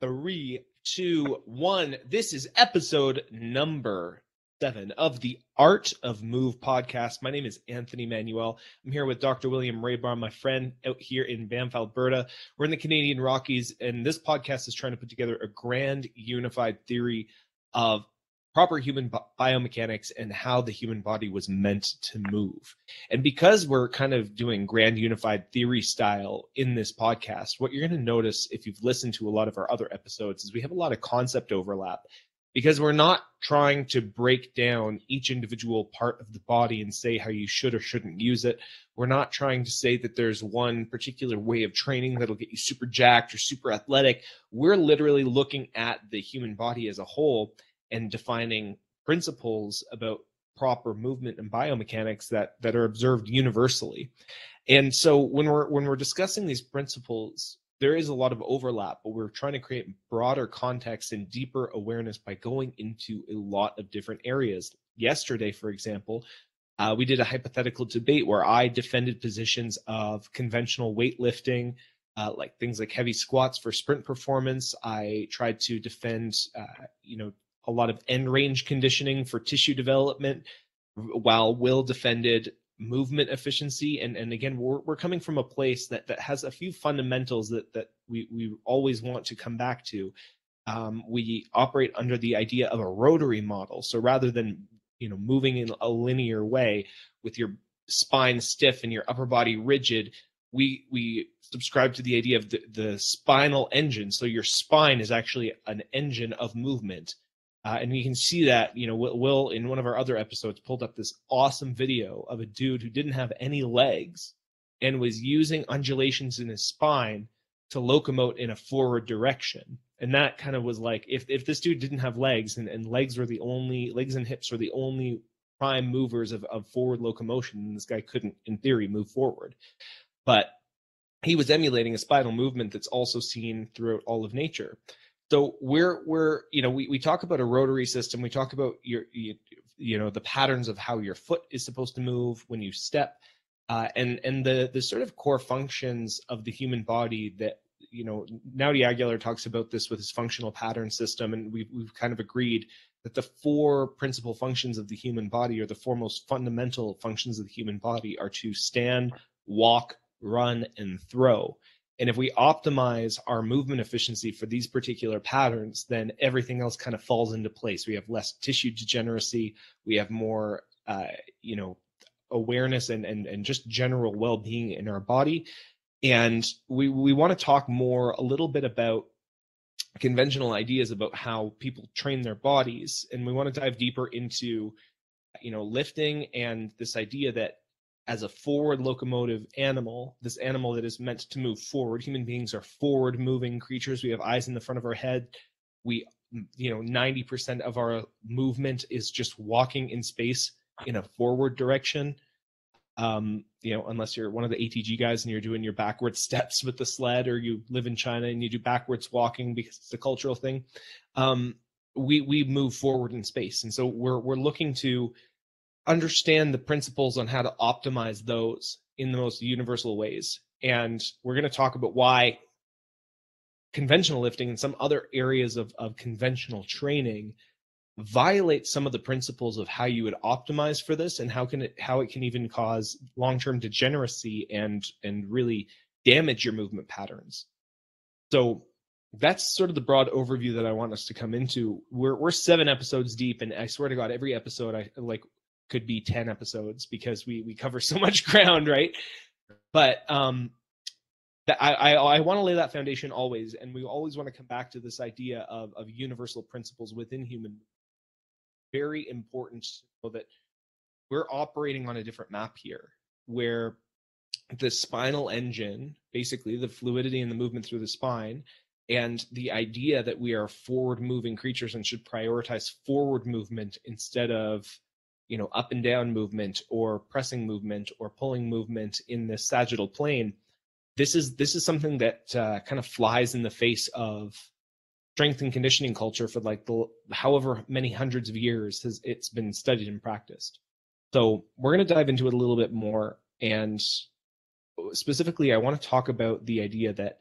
Three, two, one. This is episode number 7 of the Art of Move podcast. My name is Anthony Manuel. I'm here with Dr. William Raybar, my friend out here in Banff, Alberta. We're in the Canadian Rockies, and this podcast is trying to put together a grand unified theory of proper human biomechanics and how the human body was meant to move. And because we're kind of doing grand unified theory style in this podcast, what you're going to notice if you've listened to a lot of our other episodes is we have a lot of concept overlap, because we're not trying to break down each individual part of the body and say how you should or shouldn't use it. We're not trying to say that there's one particular way of training that'll get you super jacked or super athletic. We're literally looking at the human body as a whole and defining principles about proper movement and biomechanics that are observed universally. And so when we're discussing these principles, there is a lot of overlap, but we're trying to create broader context and deeper awareness by going into a lot of different areas. Yesterday, for example, we did a hypothetical debate where I defended positions of conventional weightlifting, like things like heavy squats for sprint performance. I tried to defend, a lot of end range conditioning for tissue development, while Will defended movement efficiency. And again, we're coming from a place that has a few fundamentals that we always want to come back to. We operate under the idea of a rotary model. So rather than moving in a linear way with your spine stiff and your upper body rigid, we subscribe to the idea of the spinal engine. So your spine is actually an engine of movement. And you can see that, Will, in one of our other episodes, pulled up this awesome video of a dude who didn't have any legs and was using undulations in his spine to locomote in a forward direction. And that kind of was like, if this dude didn't have legs and legs and hips were the only prime movers of forward locomotion, this guy couldn't, in theory, move forward. But he was emulating a spinal movement that's also seen throughout all of nature. So we talk about a rotary system. We talk about the patterns of how your foot is supposed to move when you step, and the sort of core functions of the human body that, Naudi Aguilar talks about this with his functional pattern system, and we've kind of agreed that the 4 principal functions of the human body, or the 4 most fundamental functions of the human body, are to stand, walk, run, and throw. And if we optimize our movement efficiency for these particular patterns, then everything else kind of falls into place. We have less tissue degeneracy. We have more, awareness and just general well-being in our body. And we want to talk more a little bit about conventional ideas about how people train their bodies. And we want to dive deeper into, lifting and this idea that as a forward locomotive animal, this animal that is meant to move forward. Human beings are forward moving creatures. We have eyes in the front of our head. 90% of our movement is just walking in space in a forward direction. Unless you're one of the ATG guys and you're doing your backwards steps with the sled, or you live in China and you do backwards walking because it's a cultural thing. We move forward in space. And so we're looking to understand the principles on how to optimize those in the most universal ways. And we're going to talk about why conventional lifting and some other areas of conventional training violate some of the principles of how you would optimize for this, and how it can even cause long-term degeneracy and really damage your movement patterns. So that's sort of the broad overview that I want us to come into. We're 7 episodes deep, and I swear to God, every episode could be 10 episodes because we cover so much ground, right? But I want to lay that foundation always, and we always want to come back to this idea of universal principles within human. Very important to know that we're operating on a different map here, where the spinal engine, basically the fluidity and the movement through the spine, and the idea that we are forward moving creatures and should prioritize forward movement instead of up and down movement or pressing movement or pulling movement in the sagittal plane. This is something that kind of flies in the face of strength and conditioning culture for the however many hundreds of years it's been studied and practiced. So we're going to dive into it a little bit more, and specifically I want to talk about the idea that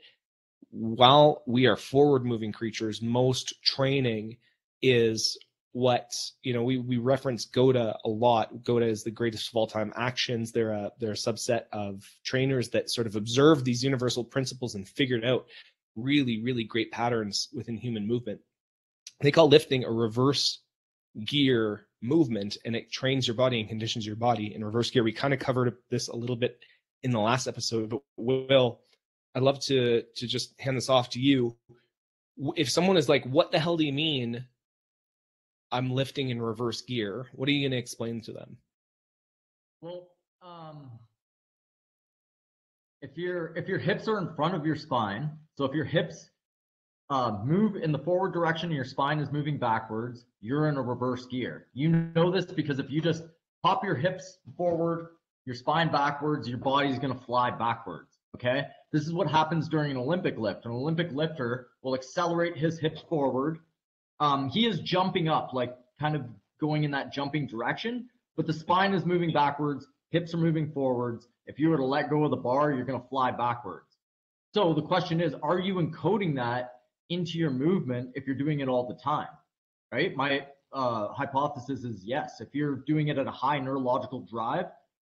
while we are forward moving creatures, most training is what, we reference Goda a lot. Goda is the greatest of all time actions. They're a subset of trainers that sort of observed these universal principles and figured out really, really great patterns within human movement. They call lifting a reverse gear movement, and it trains your body and conditions your body in reverse gear. We kind of covered this a little bit in the last episode, but Will, I'd love to just hand this off to you. If someone is like, what the hell do you mean I'm lifting in reverse gear? What are you going to explain to them? Well, if your hips are in front of your spine, so if your hips move in the forward direction and your spine is moving backwards, you're in a reverse gear. You know this because if you just pop your hips forward, your spine backwards, your body's going to fly backwards. Okay? This is what happens during an Olympic lift. An Olympic lifter will accelerate his hips forward. He is jumping up, like kind of going in that jumping direction, but the spine is moving backwards, hips are moving forwards. If you were to let go of the bar, you're going to fly backwards. So the question is, are you encoding that into your movement if you're doing it all the time, right? My hypothesis is yes. If you're doing it at a high neurological drive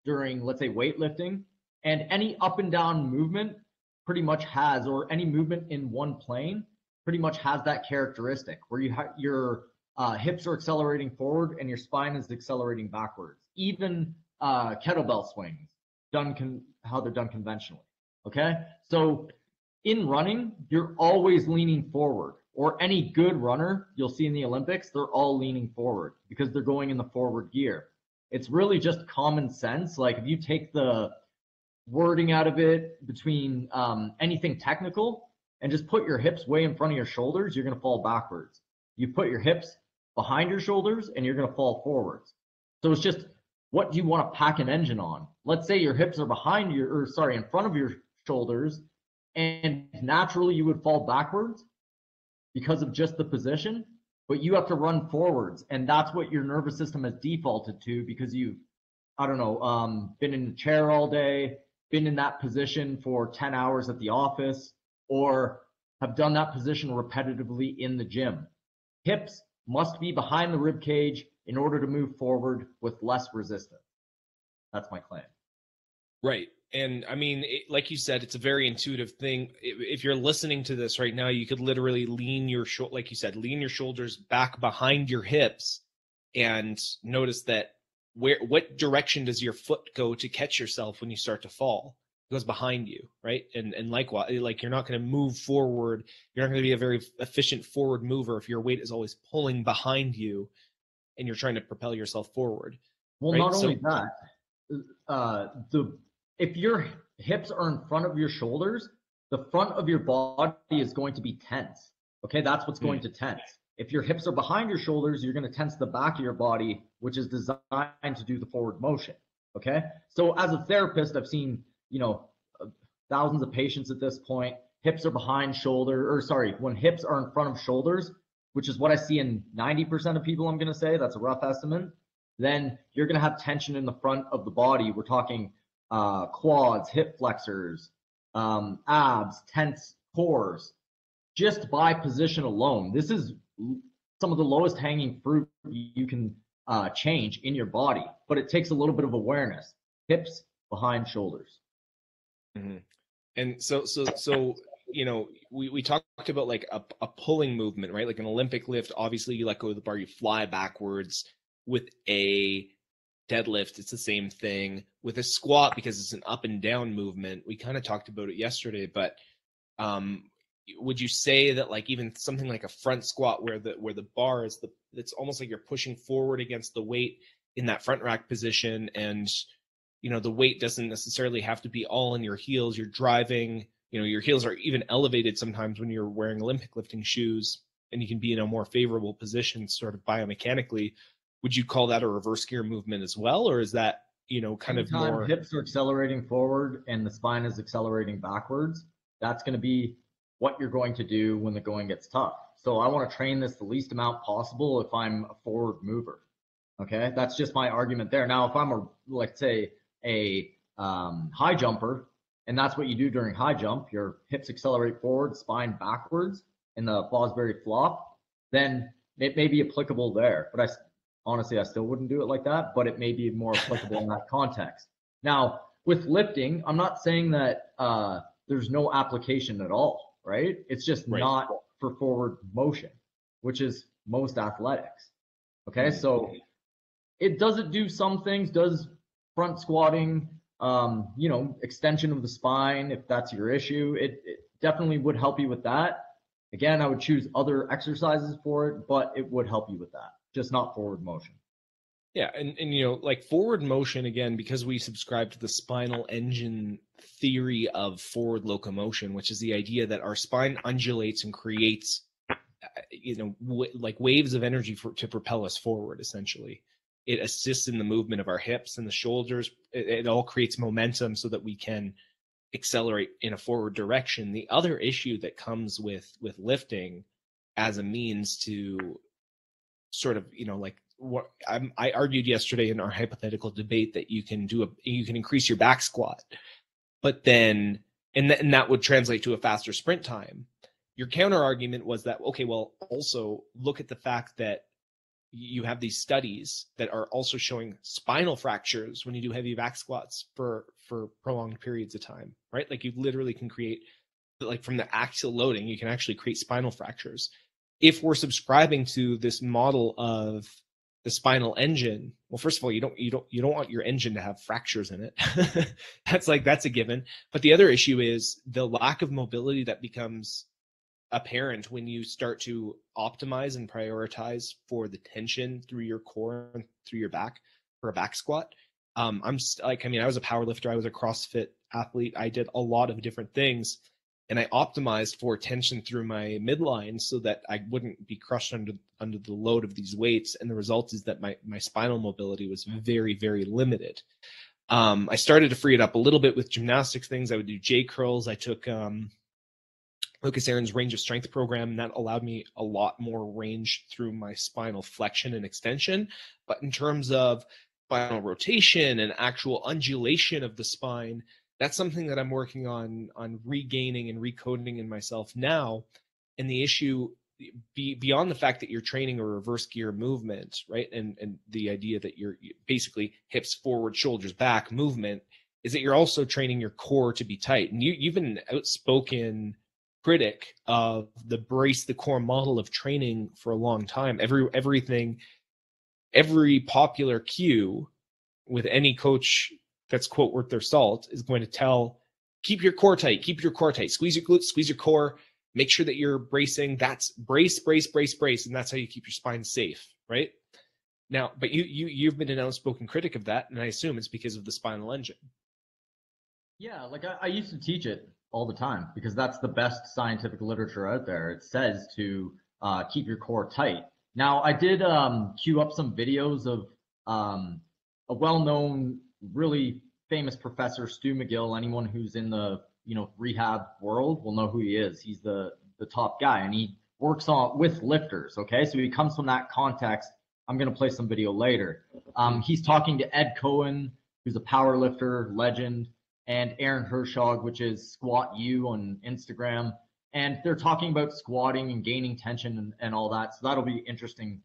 during, let's say, weightlifting, and any up and down movement pretty much has, or any movement in one plane pretty much has that characteristic where your hips are accelerating forward and your spine is accelerating backwards. Even kettlebell swings, how they're done conventionally, okay? So in running, you're always leaning forward, or any good runner you'll see in the Olympics, they're all leaning forward because they're going in the forward gear. It's really just common sense. Like if you take the wording out of it between anything technical and just put your hips way in front of your shoulders, you're going to fall backwards. You put your hips behind your shoulders and you're going to fall forwards. So it's just, what do you want to pack an engine on? Let's say your hips are in front of your shoulders, and naturally you would fall backwards because of just the position, but you have to run forwards, and that's what your nervous system has defaulted to because you've, been in a chair all day, been in that position for 10 hours at the office, or have done that position repetitively in the gym. Hips must be behind the rib cage in order to move forward with less resistance. That's my claim. Right. And I mean, like you said, it's a very intuitive thing. If you're listening to this right now, you could literally lean your shoulders back behind your hips and notice that what direction does your foot go to catch yourself when you start to fall? It goes behind you, right? And likewise, like you're not going to move forward. You're not going to be a very efficient forward mover if your weight is always pulling behind you and you're trying to propel yourself forward. Well, right? not only that, if your hips are in front of your shoulders, the front of your body is going to be tense. Okay, that's what's going to tense. If your hips are behind your shoulders, you're going to tense the back of your body, which is designed to do the forward motion. Okay, so as a therapist, I've seen, thousands of patients at this point. Hips are behind when hips are in front of shoulders, which is what I see in 90% of people, I'm going to say, that's a rough estimate, then you're going to have tension in the front of the body. We're talking quads, hip flexors, abs, tense cores, just by position alone. This is some of the lowest hanging fruit you can change in your body, but it takes a little bit of awareness. Hips behind shoulders. Mm-hmm. And so we talked about like a pulling movement, right? Like an Olympic lift, obviously you let go of the bar, you fly backwards. With a deadlift, it's the same thing. With a squat, because it's an up and down movement, we kind of talked about it yesterday, but would you say that like even something like a front squat where the bar is it's almost like you're pushing forward against the weight in that front rack position, and the weight doesn't necessarily have to be all in your heels. You're driving, your heels are even elevated sometimes when you're wearing Olympic lifting shoes, and you can be in a more favorable position sort of biomechanically. Would you call that a reverse gear movement as well? Or is that, kind of more... hips are accelerating forward and the spine is accelerating backwards, that's going to be what you're going to do when the going gets tough. So I want to train this the least amount possible if I'm a forward mover. Okay, that's just my argument there. Now, if I'm let's say a high jumper, and that's what you do during high jump, your hips accelerate forward, spine backwards in the Fosbury flop, then it may be applicable there. But honestly, I still wouldn't do it like that, but it may be more applicable in that context. Now, with lifting, I'm not saying that there's no application at all, right? It's just not for forward motion, which is most athletics. Okay, so it doesn't do some things, does front squatting, extension of the spine, if that's your issue, it definitely would help you with that. Again, I would choose other exercises for it, but it would help you with that, just not forward motion. Yeah, and like forward motion, again, because we subscribe to the spinal engine theory of forward locomotion, which is the idea that our spine undulates and creates, like waves of energy to propel us forward, essentially. It assists in the movement of our hips and the shoulders. It all creates momentum so that we can accelerate in a forward direction. The other issue that comes with lifting as a means to sort of, like what I argued yesterday in our hypothetical debate, that you can increase your back squat, but then, and that would translate to a faster sprint time. Your counter argument was that, okay, well, also look at the fact that you have these studies that are also showing spinal fractures when you do heavy back squats for prolonged periods of time, right? Like you literally can create, like from the axial loading, you can actually create spinal fractures. If we're subscribing to this model of the spinal engine, well, first of all, you don't want your engine to have fractures in it. That's a given. But the other issue is the lack of mobility that becomes apparent when you start to optimize and prioritize for the tension through your core and through your back for a back squat. I was a power lifter. I was a CrossFit athlete. I did a lot of different things, and I optimized for tension through my midline so that I wouldn't be crushed under the load of these weights. And the result is that my spinal mobility was very, very limited. I started to free it up a little bit with gymnastics things. I would do J curls. I took Lucas Aaron's range of strength program, and that allowed me a lot more range through my spinal flexion and extension. But in terms of spinal rotation and actual undulation of the spine, that's something that I'm working on regaining and recoding in myself now. And the issue, beyond the fact that you're training a reverse gear movement, right, and the idea that you're basically hips forward, shoulders back movement, is that you're also training your core to be tight. And you've been an outspoken critic of the brace the core model of training for a long time. Every popular cue with any coach that's quote worth their salt is going to tell, keep your core tight, squeeze your glutes, squeeze your core, make sure that you're bracing. That's brace, and that's how you keep your spine safe, right? Now, but you've been an outspoken critic of that, and I assume it's because of the spinal engine. Yeah, like I used to teach it all the time because that's the best scientific literature out there. It says to keep your core tight. Now, I did queue up some videos of a well-known, really famous professor, Stu McGill. Anyone who's in the rehab world will know who he is. He's the top guy, and he works with lifters. Okay, so he comes from that context. I'm gonna play some video later. He's talking to Ed Cohen, who's a power lifter legend, and Aaron Hershog, which is Squat U on Instagram. And they're talking about squatting and gaining tension and all that. So that'll be interesting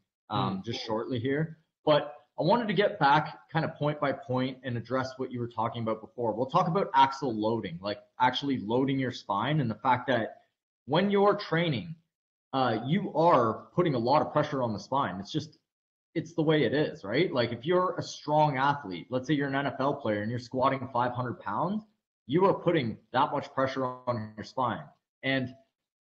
just shortly here. But I wanted to get back kind of point by point and address what you were talking about before. We'll talk about axial loading, like actually loading your spine, and the fact that when you're training, you are putting a lot of pressure on the spine. It's the way it is, right? Like if you're a strong athlete, let's say you're an NFL player and you're squatting 500 pounds, you are putting that much pressure on your spine. And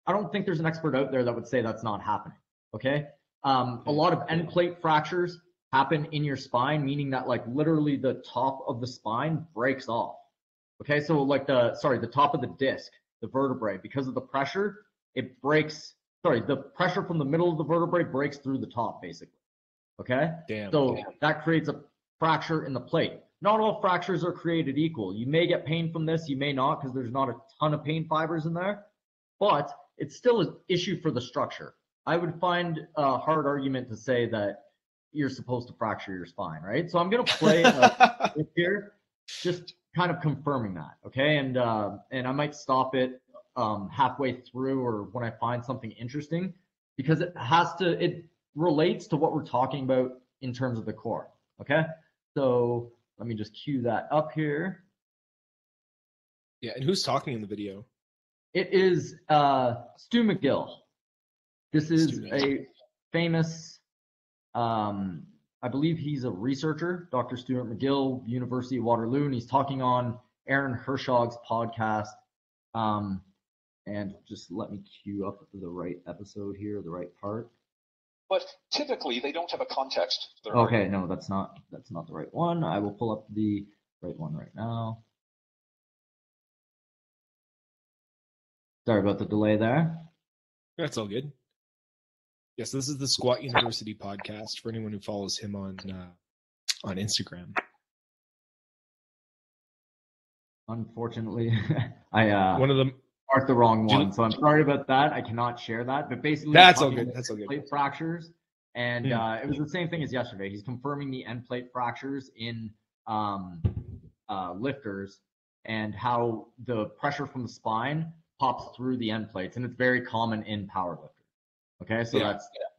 I don't think there's an expert out there that would say that's not happening, okay? A lot of end plate fractures happen in your spine, meaning that like literally the top of the spine breaks off, okay? So like the top of the disc, the vertebrae, because of the pressure, it breaks, the pressure from the middle of the vertebrae breaks through the top basically. Okay. So that creates a fracture in the plate. Not all fractures are created equal. You may get pain from this, you may not, because there's not a ton of pain fibers in there, but it's still an issue for the structure. I would find a hard argument to say that you're supposed to fracture your spine, right? So I'm going to play here, just kind of confirming that. Okay. And I might stop it halfway through or when I find something interesting, because it relates to what we're talking about in terms of the core. Okay. So let me just cue that up here. Yeah. And who's talking in the video? It is Stu McGill. This is a famous, I believe he's a researcher, Dr. Stuart McGill, University of Waterloo, and he's talking on Aaron Hershog's podcast. And just let me cue up the right episode here, the right part. But typically they don't have a context. Okay, no, that's not the right one. I will pull up the right one right now. Sorry about the delay there. That's all good. Yes, this is the Squat University podcast for anyone who follows him on Instagram. Unfortunately, I one of them marked the wrong one, so I'm sorry about that. I cannot share that. But basically, that's all good. That's all good. Plate fractures, and it was the same thing as yesterday. He's confirming the end plate fractures in lifters and how the pressure from the spine pops through the end plates, and it's very common in powerlifters. Okay, so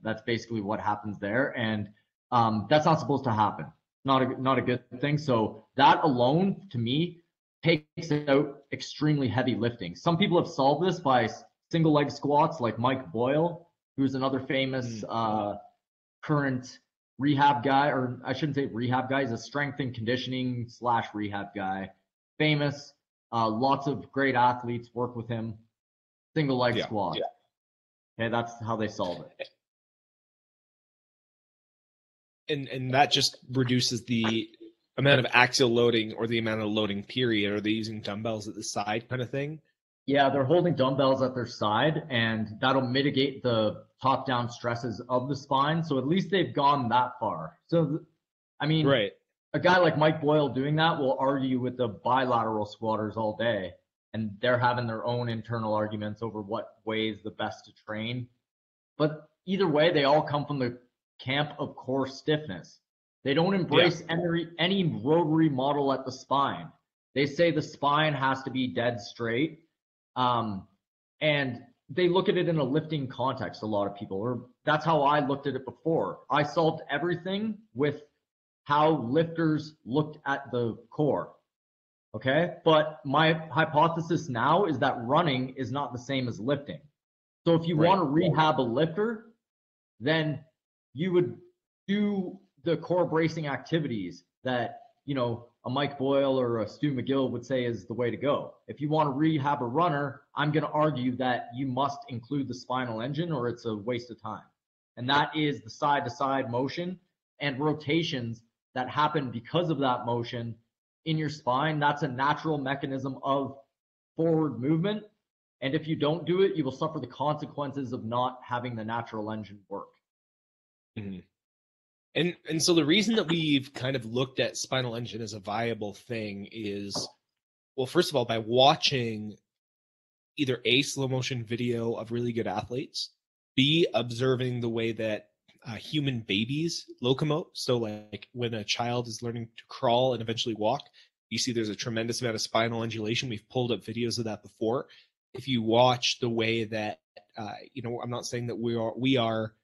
that's basically what happens there, and that's not supposed to happen. Not a good thing. So that alone, to me, takes out extremely heavy lifting. Some people have solved this by single leg squats, like Mike Boyle, who's another famous current rehab guy, or I shouldn't say rehab guy. He's a strength and conditioning / rehab guy. Famous. Lots of great athletes work with him. Single leg squat. Yeah. Okay, that's how they solve it. And that just reduces the amount of axial loading or the amount of loading period. Are they using dumbbells at the side kind of thing? Yeah, they're holding dumbbells at their side, and that'll mitigate the top-down stresses of the spine. So at least they've gone that far. So, I mean, right. A guy like Mike Boyle doing that will argue with the bilateral squatters all day, and they're having their own internal arguments over what way is the best to train. But either way, they all come from the camp of core stiffness. They don't embrace any rotary model at the spine. They say the spine has to be dead straight. And they look at it in a lifting context, a lot of people, or that's how I looked at it before. I solved everything with how lifters looked at the core. Okay, but my hypothesis now is that running is not the same as lifting. So if you want to rehab a lifter, then you would do the core bracing activities that, you know, a Mike Boyle or a Stu McGill would say is the way to go. If you want to rehab a runner, I'm going to argue that you must include the spinal engine or it's a waste of time. And that is the side-to-side motion and rotations that happen because of that motion in your spine. That's a natural mechanism of forward movement. And if you don't do it, you will suffer the consequences of not having the natural engine work. Mm-hmm. And so the reason that we've kind of looked at spinal engine as a viable thing is, well, first of all, by watching either A, slow motion video of really good athletes, B, observing the way that human babies locomote. So like when a child is learning to crawl and eventually walk, you see there's a tremendous amount of spinal undulation. We've pulled up videos of that before. If you watch the way that, I'm not saying that we are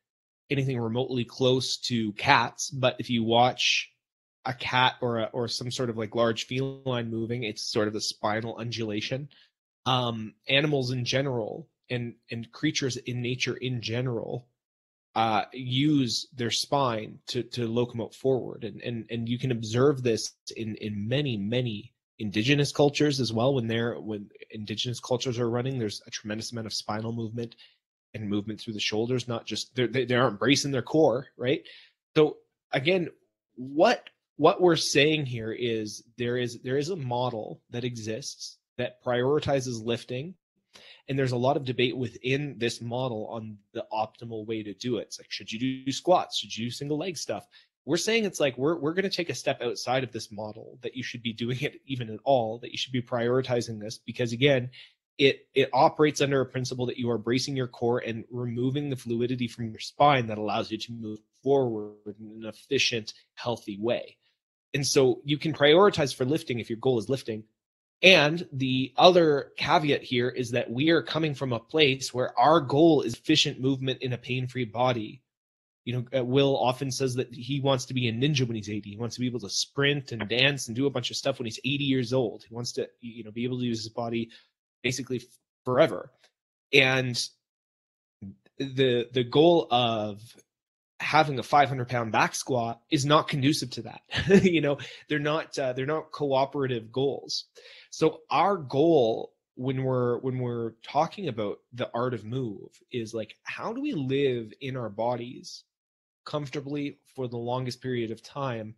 anything remotely close to cats, but if you watch a cat or some sort of like large feline moving, it's sort of the spinal undulation. Animals in general and creatures in nature in general use their spine to locomote forward, and you can observe this in many indigenous cultures as well. When indigenous cultures are running, there's a tremendous amount of spinal movement and movement through the shoulders, not just they aren't bracing their core, right? So again, what we're saying here is there is a model that exists that prioritizes lifting, and there's a lot of debate within this model on the optimal way to do it. It's like, should you do squats? Should you do single leg stuff? We're saying it's like we're going to take a step outside of this model, that you should be doing it even at all, that you should be prioritizing this, because again, it operates under a principle that you are bracing your core and removing the fluidity from your spine that allows you to move forward in an efficient, healthy way. And so you can prioritize for lifting if your goal is lifting. And the other caveat here is that we are coming from a place where our goal is efficient movement in a pain-free body. You know, Will often says that he wants to be a ninja when he's 80. He wants to be able to sprint and dance and do a bunch of stuff when he's 80 years old. He wants to, you know, be able to use his body basically forever. And the goal of having a 500-pound back squat is not conducive to that. You know, they're not cooperative goals. So our goal when we're talking about the art of move is like, how do we live in our bodies comfortably for the longest period of time?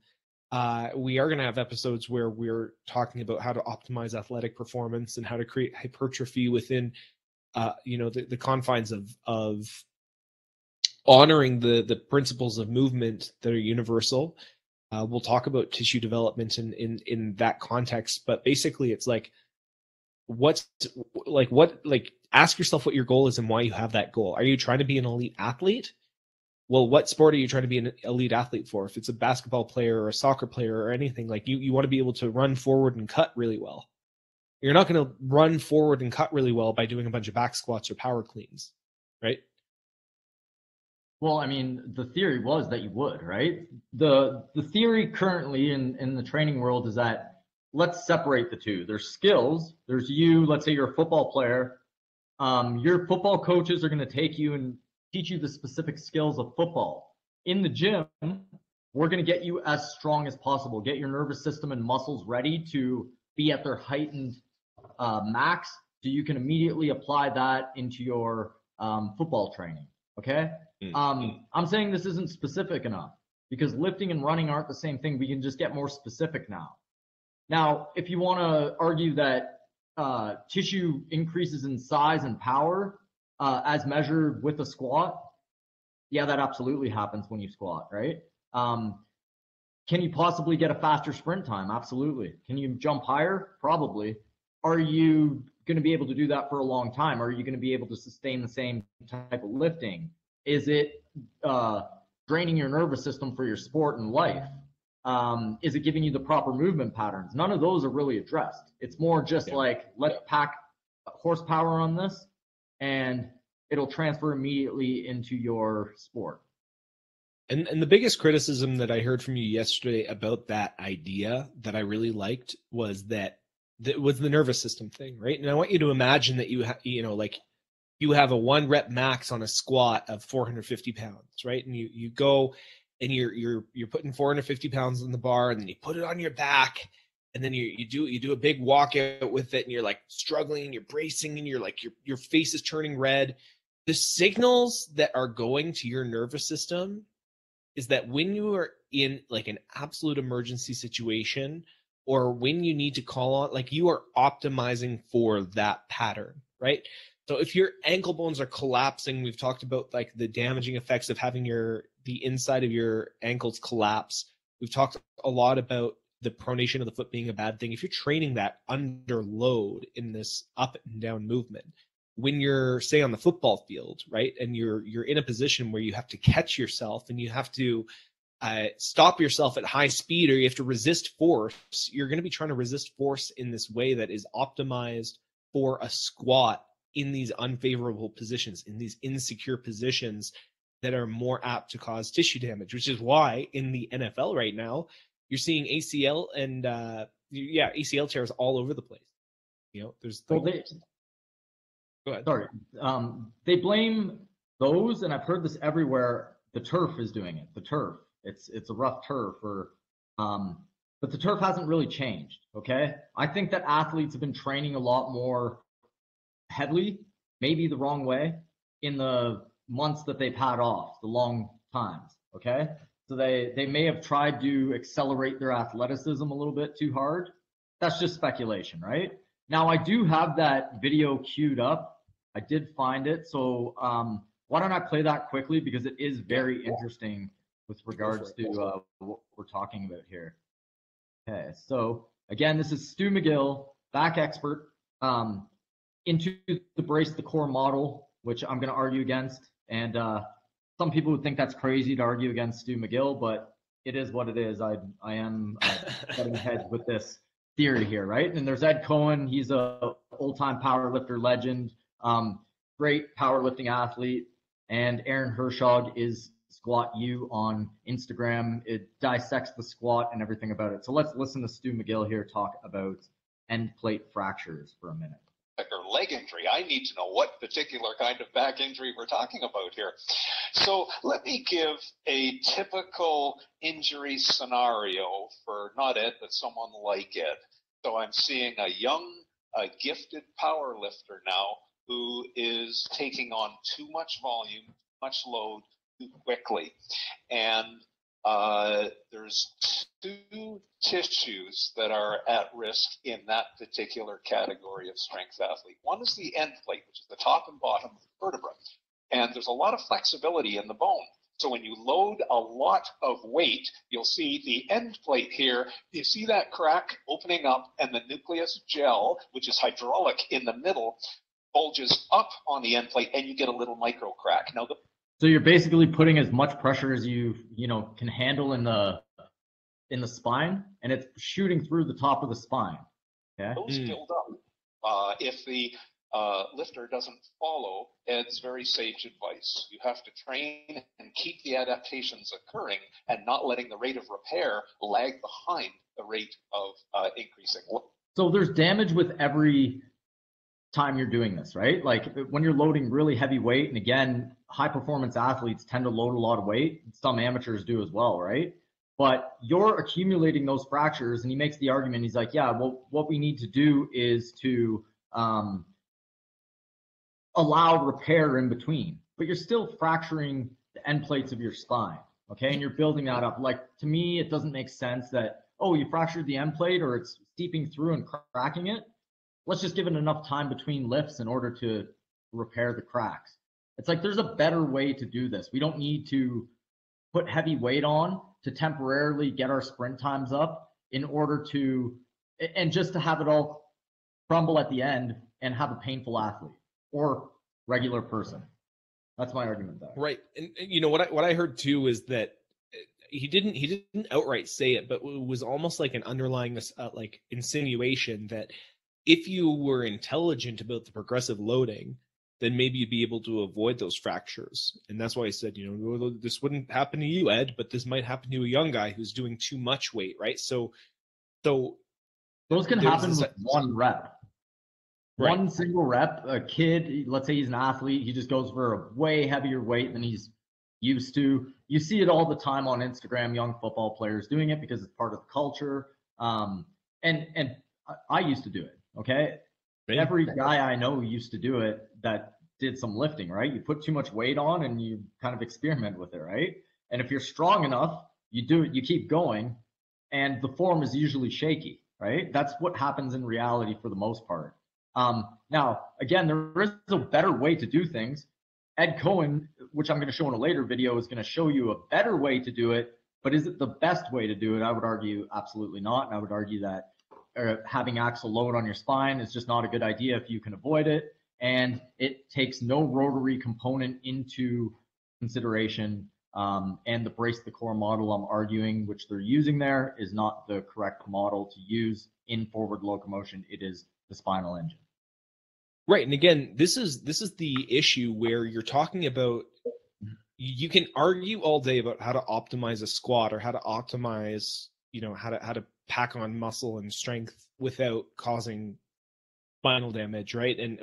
We are going to have episodes where we're talking about how to optimize athletic performance and how to create hypertrophy within you know, the confines of honoring the principles of movement that are universal. We'll talk about tissue development in that context, but basically it's like, ask yourself what your goal is and why you have that goal. Are you trying to be an elite athlete? Well, what sport are you trying to be an elite athlete for? If it's a basketball player or a soccer player or anything, like you want to be able to run forward and cut really well. You're not going to run forward and cut really well by doing a bunch of back squats or power cleans, right? Well, I mean, the theory was that you would, right? The theory currently in the training world is that let's separate the two. There's skills. There's you. Let's say you're a football player. Your football coaches are going to take you and teach you the specific skills of football. In the gym, we're going to get you as strong as possible. Get your nervous system and muscles ready to be at their heightened max, so you can immediately apply that into your football training. Okay. I'm saying this isn't specific enough because lifting and running aren't the same thing. We can just get more specific now. Now, if you want to argue that tissue increases in size and power as measured with a squat, yeah, that absolutely happens when you squat, right? Can you possibly get a faster sprint time? Absolutely. Can you jump higher? Probably. Are you going to be able to do that for a long time? Are you going to be able to sustain the same type of lifting? Is it draining your nervous system for your sport and life? Is it giving you the proper movement patterns? None of those are really addressed. It's more just like, let's pack horsepower on this and it'll transfer immediately into your sport. And the biggest criticism that I heard from you yesterday about that idea that I really liked was that was the nervous system thing, right? And I want you to imagine that you have a 1 rep max on a squat of 450 pounds, right? And you go and you're putting 450 pounds on the bar, and then you put it on your back, and then you do a big walkout with it, and you're like struggling, and you're bracing, and you're like your face is turning red. The signals that are going to your nervous system is that when you are in like an absolute emergency situation, or when you need to call on, like, you are optimizing for that pattern, right? So if your ankle bones are collapsing, we've talked about like the damaging effects of having the inside of your ankles collapse. We've talked a lot about the pronation of the foot being a bad thing. If you're training that under load in this up and down movement, when you're, say, on the football field, right, and you're in a position where you have to catch yourself and you have to stop yourself at high speed, or you have to resist force, you're going to be trying to resist force in this way that is optimized for a squat in these unfavorable positions, in these insecure positions that are more apt to cause tissue damage, which is why in the NFL right now, you're seeing ACL and ACL tears all over the place. You know, there's like, go ahead. Sorry. They blame those, and I've heard this everywhere. The turf is doing it. The turf. It's a rough turf, but the turf hasn't really changed. Okay, I think that athletes have been training a lot more heavily, maybe the wrong way, in the months that they've had off, the long times. Okay, so they may have tried to accelerate their athleticism a little bit too hard. That's just speculation, right? Now, I do have that video queued up. I did find it, so why don't I play that quickly, because it is very interesting with regards to what we're talking about here. Okay, so again, this is Stu McGill, back expert, into the brace the core model, which I'm going to argue against. And some people would think that's crazy to argue against Stu McGill, but it is what it is. I am cutting heads with this theory here, right? And there's Ed Cohen. He's a old-time powerlifter legend, great powerlifting athlete. And Aaron Hershog is Squat U on Instagram. It dissects the squat and everything about it. So let's listen to Stu McGill here talk about end plate fractures for a minute. Or leg injury. I need to know what particular kind of back injury we're talking about here. So let me give a typical injury scenario for not Ed, but someone like Ed. So I'm seeing a young, gifted power lifter now who is taking on too much volume, too much load too quickly. And there's two tissues that are at risk in that particular category of strength athlete. One is the end plate, which is the top and bottom of the vertebra. And there's a lot of flexibility in the bone. So when you load a lot of weight, you'll see the end plate here. You see that crack opening up, and the nucleus gel, which is hydraulic in the middle, bulges up on the end plate, and you get a little micro crack. Now, so you're basically putting as much pressure as you can handle in the spine, and it's shooting through the top of the spine. Okay. Those build up. If the lifter doesn't follow Ed's very sage advice, you have to train and keep the adaptations occurring and not letting the rate of repair lag behind the rate of increasing. So there's damage with every time you're doing this, right? Like when you're loading really heavy weight, and again, high performance athletes tend to load a lot of weight. Some amateurs do as well, right? But you're accumulating those fractures, and he makes the argument. He's like, yeah, well, what we need to do is to allow repair in between, but you're still fracturing the end plates of your spine, okay? And you're building that up. Like, to me, it doesn't make sense that, oh, you fractured the end plate or it's seeping through and cracking it. Let's just give it enough time between lifts in order to repair the cracks. It's like there's a better way to do this. We don't need to put heavy weight on to temporarily get our sprint times up in order to, and just to have it all crumble at the end and have a painful athlete or regular person. That's my argument there. Right. And you know what I heard too is that he didn't outright say it, but it was almost like an underlying like insinuation that if you were intelligent about the progressive loading, then maybe you'd be able to avoid those fractures. And that's why I said, this wouldn't happen to you, Ed, but this might happen to a young guy who's doing too much weight, right? So those can happen with one rep. Right. One single rep, a kid, let's say he's an athlete, he just goes for a way heavier weight than he's used to. You see it all the time on Instagram, young football players doing it because it's part of the culture. And I used to do it, okay? Every guy I know used to do it that did some lifting, right? You put too much weight on and you kind of experiment with it, right? And if you're strong enough, you do it, you keep going, and the form is usually shaky, right? That's what happens in reality for the most part. Now, again, there is a better way to do things. Ed Cohen, which I'm going to show in a later video, is going to show you a better way to do it, but is it the best way to do it? I would argue absolutely not. And I would argue that having axle load on your spine is just not a good idea if you can avoid it. And it takes no rotary component into consideration. And the brace the core model I'm arguing, which they're using there, is not the correct model to use in forward locomotion. It is the spinal engine. Right. And again, this is the issue where you're talking about, you can argue all day about how to optimize a squat or how to optimize, how to pack on muscle and strength without causing spinal damage, right? And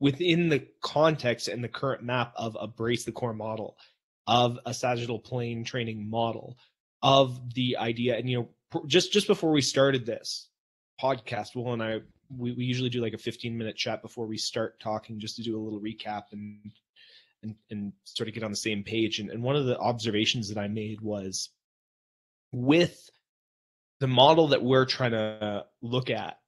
within the context and the current map of a brace the core model, of a sagittal plane training model, of the idea. And just before we started this podcast, Will and I, we usually do like a 15-minute chat before we start talking, just to do a little recap and sort of get on the same page. And one of the observations that I made was, with the model that we're trying to look at,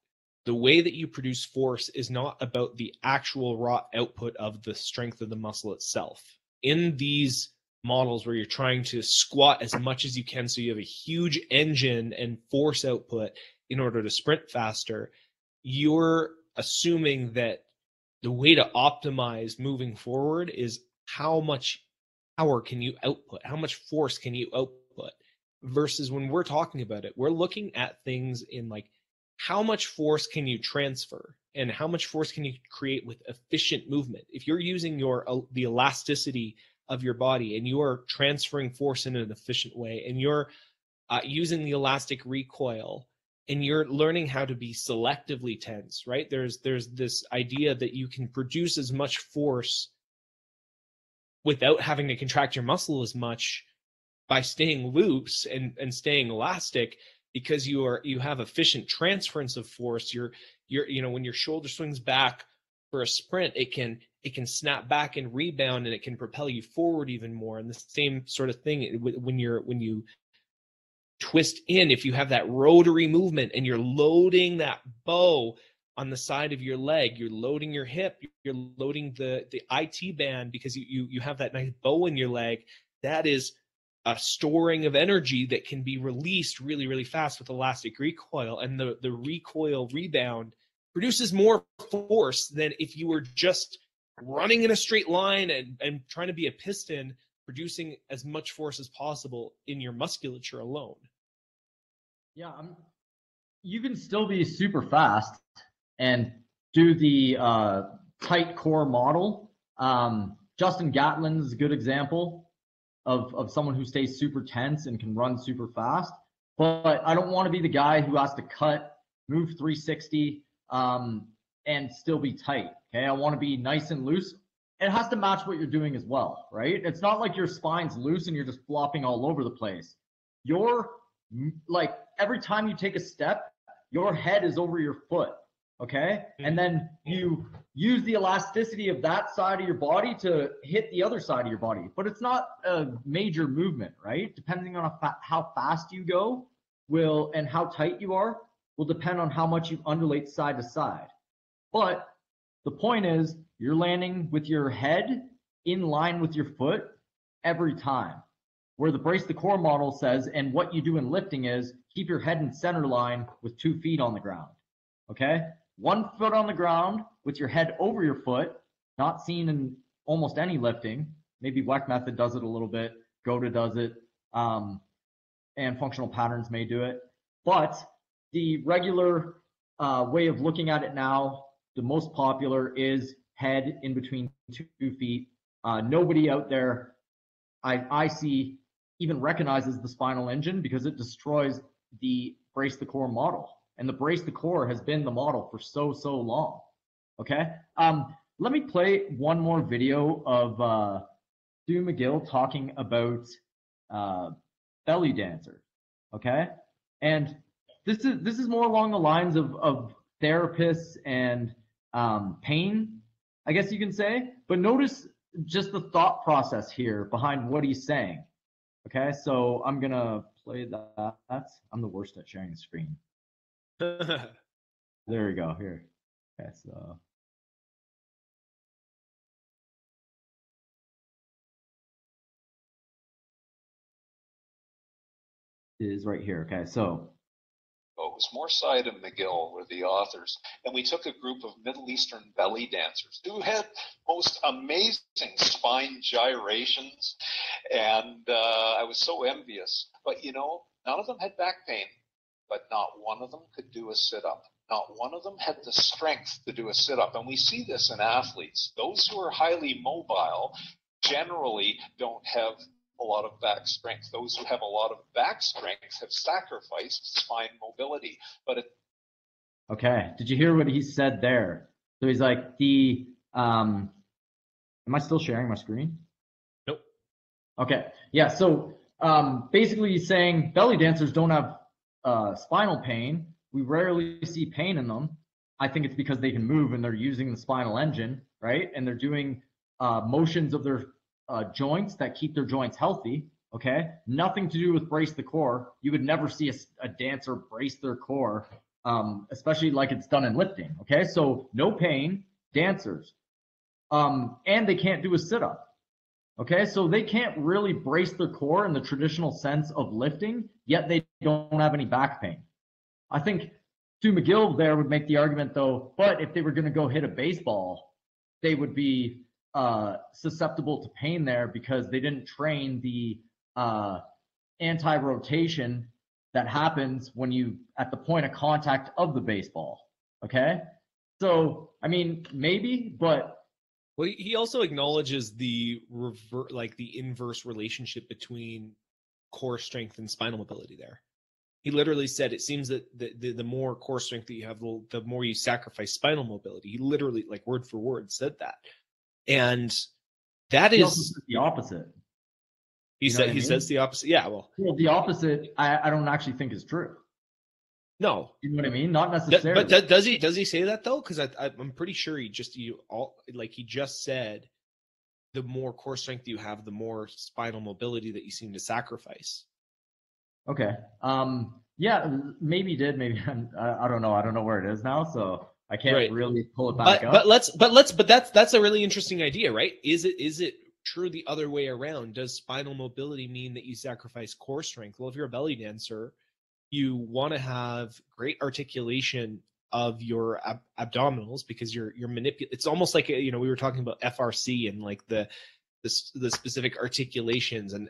the way that you produce force is not about the actual raw output of the strength of the muscle itself. In these models where you're trying to squat as much as you can so you have a huge engine and force output in order to sprint faster, you're assuming that the way to optimize moving forward is how much power can you output, how much force can you output. versus when we're talking about it, we're looking at things in like, how much force can you transfer and how much force can you create with efficient movement? If you're using the elasticity of your body and you are transferring force in an efficient way, and you're using the elastic recoil, and you're learning how to be selectively tense, right? There's this idea that you can produce as much force without having to contract your muscle as much by staying loose and staying elastic, because you have efficient transference of force. You're when your shoulder swings back for a sprint, it can snap back and rebound, and it can propel you forward even more. And the same sort of thing when you twist in, if you have that rotary movement and you're loading that bow on the side of your leg, you're loading your hip, you're loading the IT band, because you have that nice bow in your leg. That is a storing of energy that can be released really, really fast with elastic recoil. And the recoil rebound produces more force than if you were just running in a straight line and trying to be a piston, producing as much force as possible in your musculature alone. Yeah, you can still be super fast and do the tight core model. Justin Gatlin is a good example of someone who stays super tense and can run super fast. But I don't want to be the guy who has to cut, move 360, and still be tight. Okay, I want to be nice and loose. It has to match what you're doing as well, right? It's not like your spine's loose and you're just flopping all over the place. You're like, every time you take a step, your head is over your foot. Okay, and then you use the elasticity of that side of your body to hit the other side of your body. But it's not a major movement, right? Depending on how fast you go and how tight you are will depend on how much you undulate side to side. But the point is, you're landing with your head in line with your foot every time. Where the brace the core model says, and what you do in lifting is keep your head in center line with 2 feet on the ground. Okay? 1 foot on the ground with your head over your foot, not seen in almost any lifting. Maybe WEC method does it a little bit, GOTA does it, and functional patterns may do it. But the regular way of looking at it now, the most popular is head in between 2 feet. Nobody out there I see even recognizes the spinal engine, because it destroys the brace the core model. And the brace the core has been the model for so long. Okay. Let me play one more video of Stu McGill talking about belly dancer. Okay. And this is more along the lines of therapists and pain, I guess you can say. But notice just the thought process here behind what he's saying. Okay, so I'm gonna play that. I'm the worst at sharing the screen. There we go. Here. Okay, so it is right here. Okay, so it was Moorside and McGill were the authors, and we took a group of Middle Eastern belly dancers who had most amazing spine gyrations, and I was so envious. But none of them had back pain, but not one of them could do a sit-up. Not one of them had the strength to do a sit-up. And we see this in athletes. Those who are highly mobile generally don't have a lot of back strength. Those who have a lot of back strength have sacrificed spine mobility. Okay, did you hear what he said there? So he's like, am I still sharing my screen? Nope. Okay, yeah, so basically he's saying belly dancers don't have spinal pain. We rarely see pain in them. I think it's because they can move and they're using the spinal engine, right? And they're doing motions of their joints that keep their joints healthy. Okay, nothing to do with brace the core. You would never see a dancer brace their core, especially like it's done in lifting. Okay, so no pain, dancers, and they can't do a sit-up. Okay, so they can't really brace their core in the traditional sense of lifting, yet they don't have any back pain. I think Stu McGill there would make the argument though, but if they were going to go hit a baseball, they would be susceptible to pain there because they didn't train the anti-rotation that happens when you at the point of contact of the baseball. Okay, so I mean maybe, but well, he also acknowledges the inverse relationship between core strength and spinal mobility there. He literally said it seems that the more core strength that you have, the more you sacrifice spinal mobility. He literally, like word for word, said that. And that is the opposite. He says the opposite. Yeah, well, the opposite I don't actually think is true. No, you know what I mean? Not necessarily. But does he say that though? Because I'm pretty sure he just said the more core strength you have, the more spinal mobility that you seem to sacrifice. Okay. Yeah, maybe did. Maybe I don't know. I don't know where it is now, so I can't really pull it back up. But that's a really interesting idea, right? Is it true the other way around? Does spinal mobility mean that you sacrifice core strength? Well, if you're a belly dancer, you want to have great articulation of your abdominals because you're manipulating. It's almost like we were talking about FRC and like the specific articulations and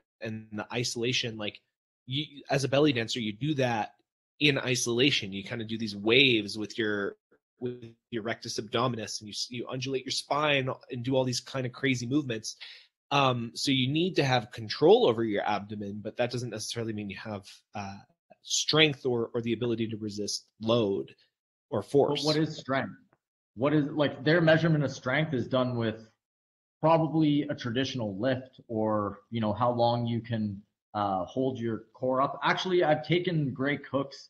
the isolation. Like you, as a belly dancer, you do that in isolation. You kind of do these waves with your rectus abdominis, and you undulate your spine and do all these kind of crazy movements. So you need to have control over your abdomen, but that doesn't necessarily mean you have strength or the ability to resist load or force. But what is strength? What is, like, their measurement of strength is done with probably a traditional lift, or how long you can hold your core up. Actually, I've taken Greg Cook's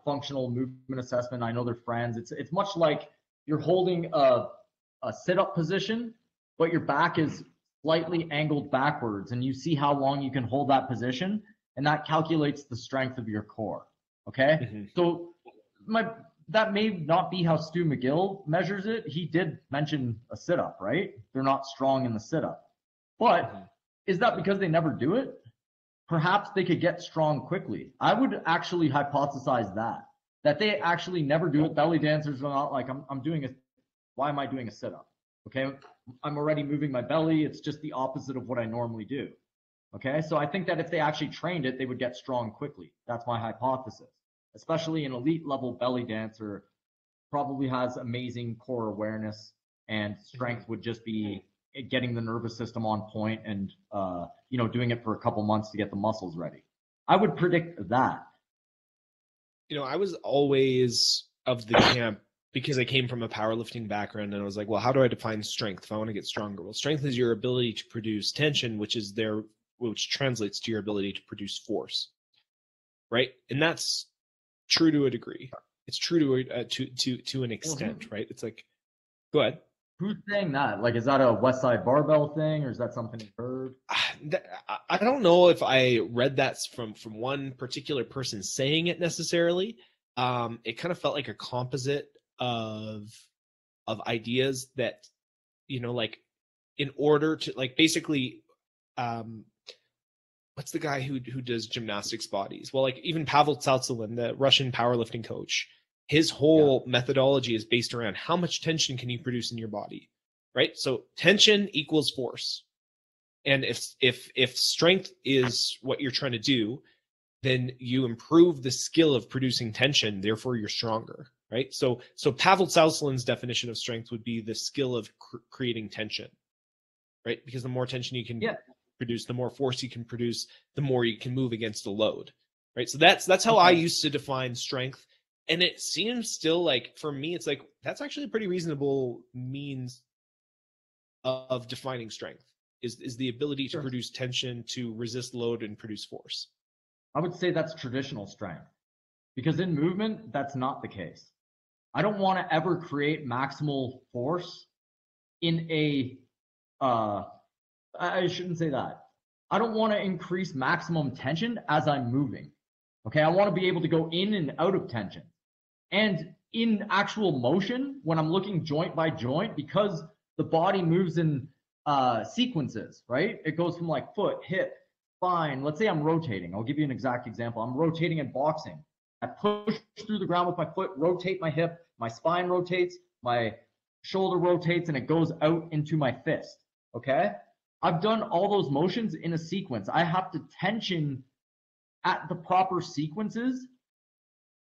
functional movement assessment. I know they're friends. It's much like you're holding a sit-up position, but your back is slightly angled backwards, and you see how long you can hold that position, and that calculates the strength of your core. Okay. Mm-hmm. So that may not be how Stu McGill measures it. He did mention a sit-up, right? They're not strong in the sit-up. But is that because they never do it? Perhaps they could get strong quickly. I would actually hypothesize that they actually never do it. Belly dancers are not like, why am I doing a sit-up? Okay, I'm already moving my belly. It's just the opposite of what I normally do. Okay, so I think that if they actually trained it, they would get strong quickly. That's my hypothesis. Especially an elite level belly dancer probably has amazing core awareness, and strength would just be getting the nervous system on point and doing it for a couple months to get the muscles ready. I would predict that. I was always of the camp, because I came from a powerlifting background, and I was like, well, how do I define strength if I want to get stronger? Well, strength is your ability to produce tension, which translates to your ability to produce force, right? And that's true to a degree. It's true to an extent, right? It's like, go ahead. Who's saying that? Like, is that a West Side Barbell thing, or is that something you heard? I don't know if I read that from one particular person saying it necessarily. It kind of felt like a composite of ideas that, like, in order to, like, basically, what's the guy who does gymnastics bodies? Well, like, even Pavel Tsatsouline, the Russian powerlifting coach, his whole methodology is based around how much tension can you produce in your body, right? So tension equals force. And if strength is what you're trying to do, then you improve the skill of producing tension, therefore you're stronger, right? So Pavel Tsautsouline's definition of strength would be the skill of creating tension, right? Because the more tension you can produce, the more force you can produce, the more you can move against a load, right? So that's how I used to define strength. And it seems still like, for me, it's like, that's actually a pretty reasonable means of defining strength, is the ability to produce tension, to resist load, and produce force. I would say that's traditional strength, because in movement, that's not the case. I don't want to ever create maximal force in I shouldn't say that. I don't want to increase maximum tension as I'm moving. Okay, I want to be able to go in and out of tension. And in actual motion, when I'm looking joint by joint, because the body moves in sequences, right? It goes from like foot, hip, spine. Let's say I'm rotating. I'll give you an exact example. I'm rotating in boxing. I push through the ground with my foot, rotate my hip, my spine rotates, my shoulder rotates, and it goes out into my fist. Okay? I've done all those motions in a sequence. I have to tension at the proper sequences,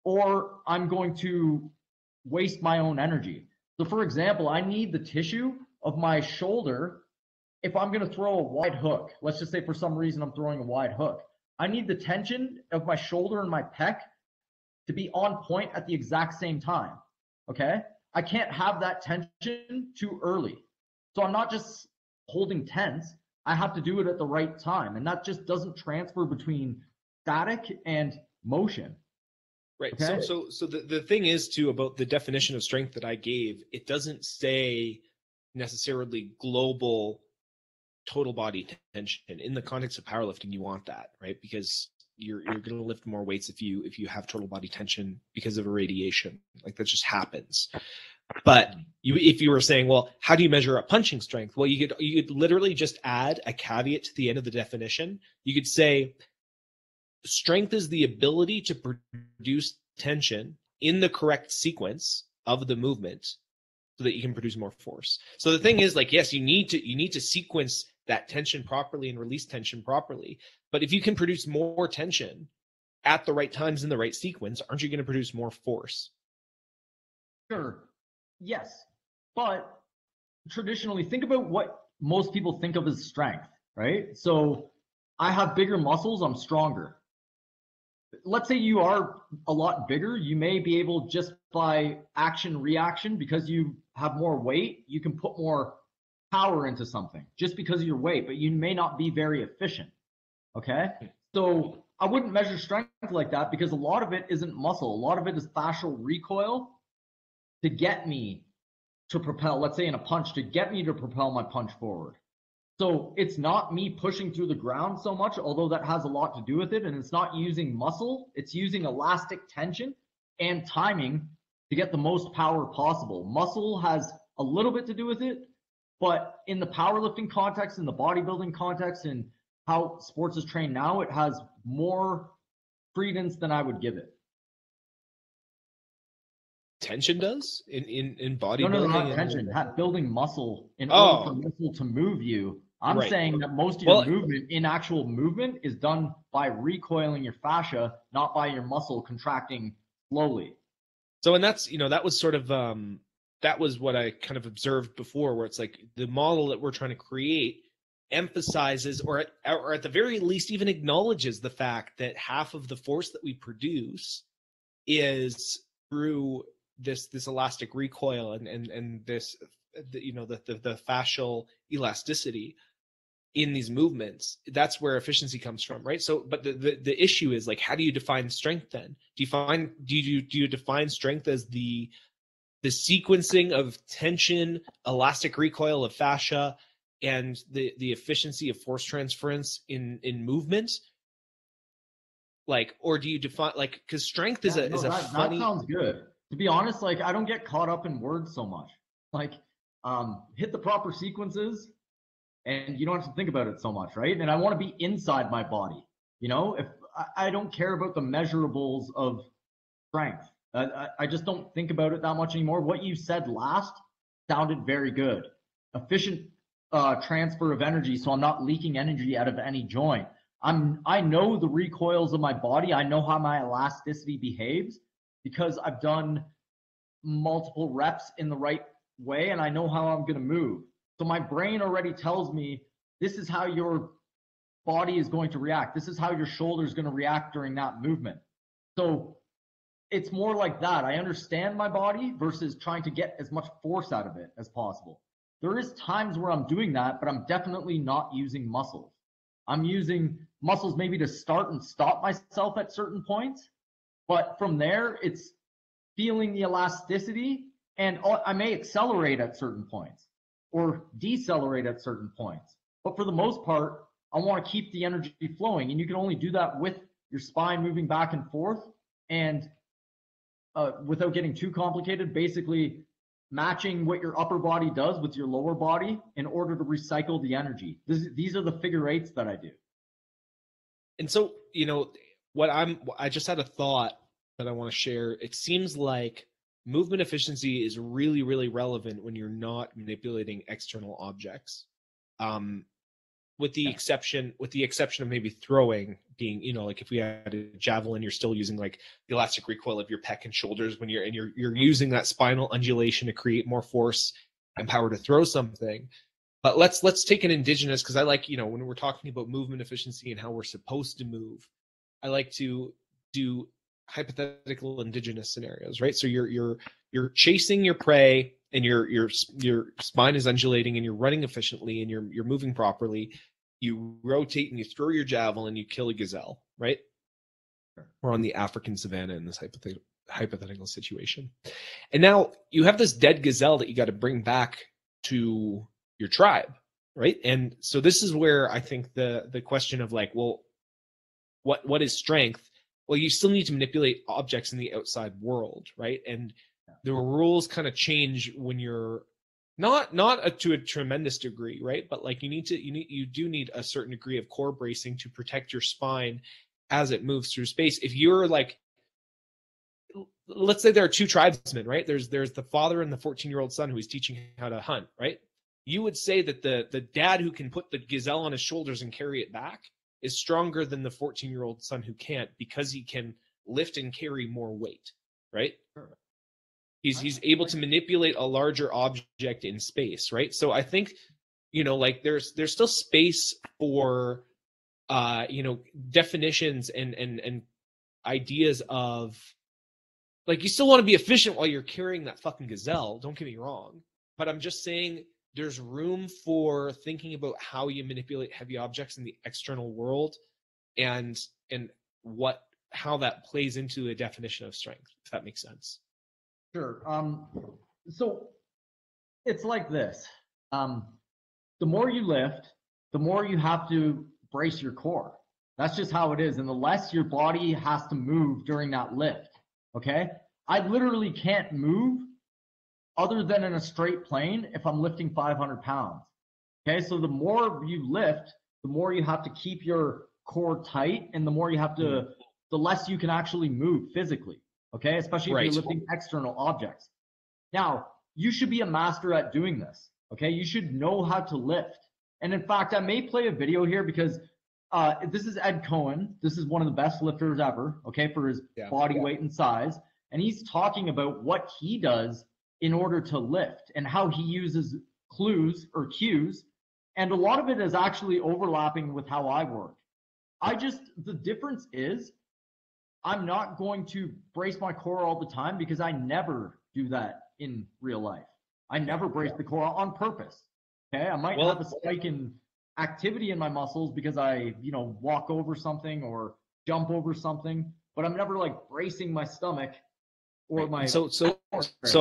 or I'm going to waste my own energy. So for example, I need the tissue of my shoulder. If I'm going to throw a wide hook, let's just say for some reason I'm throwing a wide hook, I need the tension of my shoulder and my pec to be on point at the exact same time. Okay? I can't have that tension too early. So I'm not just holding tense, I have to do it at the right time. And that just doesn't transfer between static and motion. Right. Okay? So the thing is too about the definition of strength that I gave, it doesn't say necessarily global total body tension. In the context of powerlifting, you want that, right? Because you're going to lift more weights if you have total body tension because of irradiation. Like that just happens. But if you were saying, well, how do you measure a punching strength? Well, you could literally just add a caveat to the end of the definition. You could say strength is the ability to produce tension in the correct sequence of the movement so that you can produce more force. So the thing is, like, yes, you need to sequence that tension properly and release tension properly. But if you can produce more tension at the right times in the right sequence, aren't you going to produce more force? Sure. Yes. But traditionally, think about what most people think of as strength, right? So I have bigger muscles, I'm stronger. Let's say you are a lot bigger, you may be able, just by action reaction, because you have more weight, you can put more power into something just because of your weight, but you may not be very efficient. Okay? So I wouldn't measure strength like that, because a lot of it isn't muscle. A lot of it is fascial recoil to get me to propel, let's say in a punch, to get me to propel my punch forward. So it's not me pushing through the ground so much, although that has a lot to do with it. And it's not using muscle, it's using elastic tension and timing to get the most power possible. Muscle has a little bit to do with it, but in the powerlifting context, in the bodybuilding context, and how sports is trained now, it has more credence than I would give it. Tension does in bodybuilding? No, not tension. Building muscle in order for muscle to move you. I'm saying that most of your movement, in actual movement, is done by recoiling your fascia, not by your muscle contracting slowly. So, and that's, that was sort of, that was what I kind of observed before, where it's like the model that we're trying to create emphasizes, or at the very least even acknowledges the fact that half of the force that we produce is through this elastic recoil and this, the fascial elasticity in these movements. That's where efficiency comes from, right? So, but the issue is, like, how do you define strength then? Do you define strength as the sequencing of tension, elastic recoil of fascia, and the efficiency of force transference in movement? Like, or do you define, like, because strength is a funny. That sounds good. To be honest, like, I don't get caught up in words so much. Like, hit the proper sequences, and you don't have to think about it so much, right? And I want to be inside my body. If I don't care about the measurables of strength, I just don't think about it that much anymore. What you said last sounded very good. Efficient transfer of energy, so I'm not leaking energy out of any joint. I know the recoils of my body. I know how my elasticity behaves, because I've done multiple reps in the right way, and I know how I'm going to move. So my brain already tells me, this is how your body is going to react. This is how your shoulder is going to react during that movement. So it's more like that. I understand my body versus trying to get as much force out of it as possible. There is times where I'm doing that, but I'm definitely not using muscles. I'm using muscles maybe to start and stop myself at certain points. But from there, it's feeling the elasticity, and I may accelerate at certain points or decelerate at certain points. But for the most part, I want to keep the energy flowing, and you can only do that with your spine moving back and forth, and without getting too complicated, basically matching what your upper body does with your lower body in order to recycle the energy. These are the figure eights that I do. And so, I just had a thought that I want to share. It seems like movement efficiency is really, really relevant when you're not manipulating external objects. with the exception of maybe throwing being, like if we had a javelin, you're still using like the elastic recoil of your pec and shoulders when you're using that spinal undulation to create more force and power to throw something. But let's take an indigenous, because I like, when we're talking about movement efficiency and how we're supposed to move, I like to do hypothetical indigenous scenarios, right? So you're chasing your prey and your spine is undulating and you're running efficiently and you're moving properly. You rotate and you throw your javelin, you kill a gazelle, right? We're on the African savannah in this hypothetical situation. And now you have this dead gazelle that you got to bring back to your tribe, right? And so this is where I think the question of like, well, what is strength? Well, you still need to manipulate objects in the outside world, right? And the rules kind of change when you're not to a tremendous degree, right? But like you do need a certain degree of core bracing to protect your spine as it moves through space. If you're like, let's say there are two tribesmen, right? There's the father and the 14-year-old son who is teaching how to hunt, right? You would say that the dad who can put the gazelle on his shoulders and carry it back is stronger than the 14-year-old son who can't, because he can lift and carry more weight, right? He's able to manipulate a larger object in space, right? So I think, like there's still space for definitions and ideas of, like, you still want to be efficient while you're carrying that fucking gazelle, don't get me wrong, but I'm just saying there's room for thinking about how you manipulate heavy objects in the external world and how that plays into a definition of strength, if that makes sense. Sure. So it's like this. The more you lift, the more you have to brace your core. That's just how it is. And the less your body has to move during that lift. Okay? I literally can't move other than in a straight plane if I'm lifting 500 pounds. Okay? So the more you lift, the more you have to keep your core tight, and the more you have to, the less you can actually move physically. Okay, especially if you're lifting external objects. Now, you should be a master at doing this. Okay, you should know how to lift. And in fact, I may play a video here because this is Ed Cohen. This is one of the best lifters ever, okay, for his body weight and size. And he's talking about what he does in order to lift and how he uses clues or cues. And a lot of it is actually overlapping with how I work. The difference is, I'm not going to brace my core all the time because I never do that in real life. I never brace the core on purpose. Okay, I might have a spike in activity in my muscles because I, walk over something or jump over something, but I'm never like bracing my stomach or my. So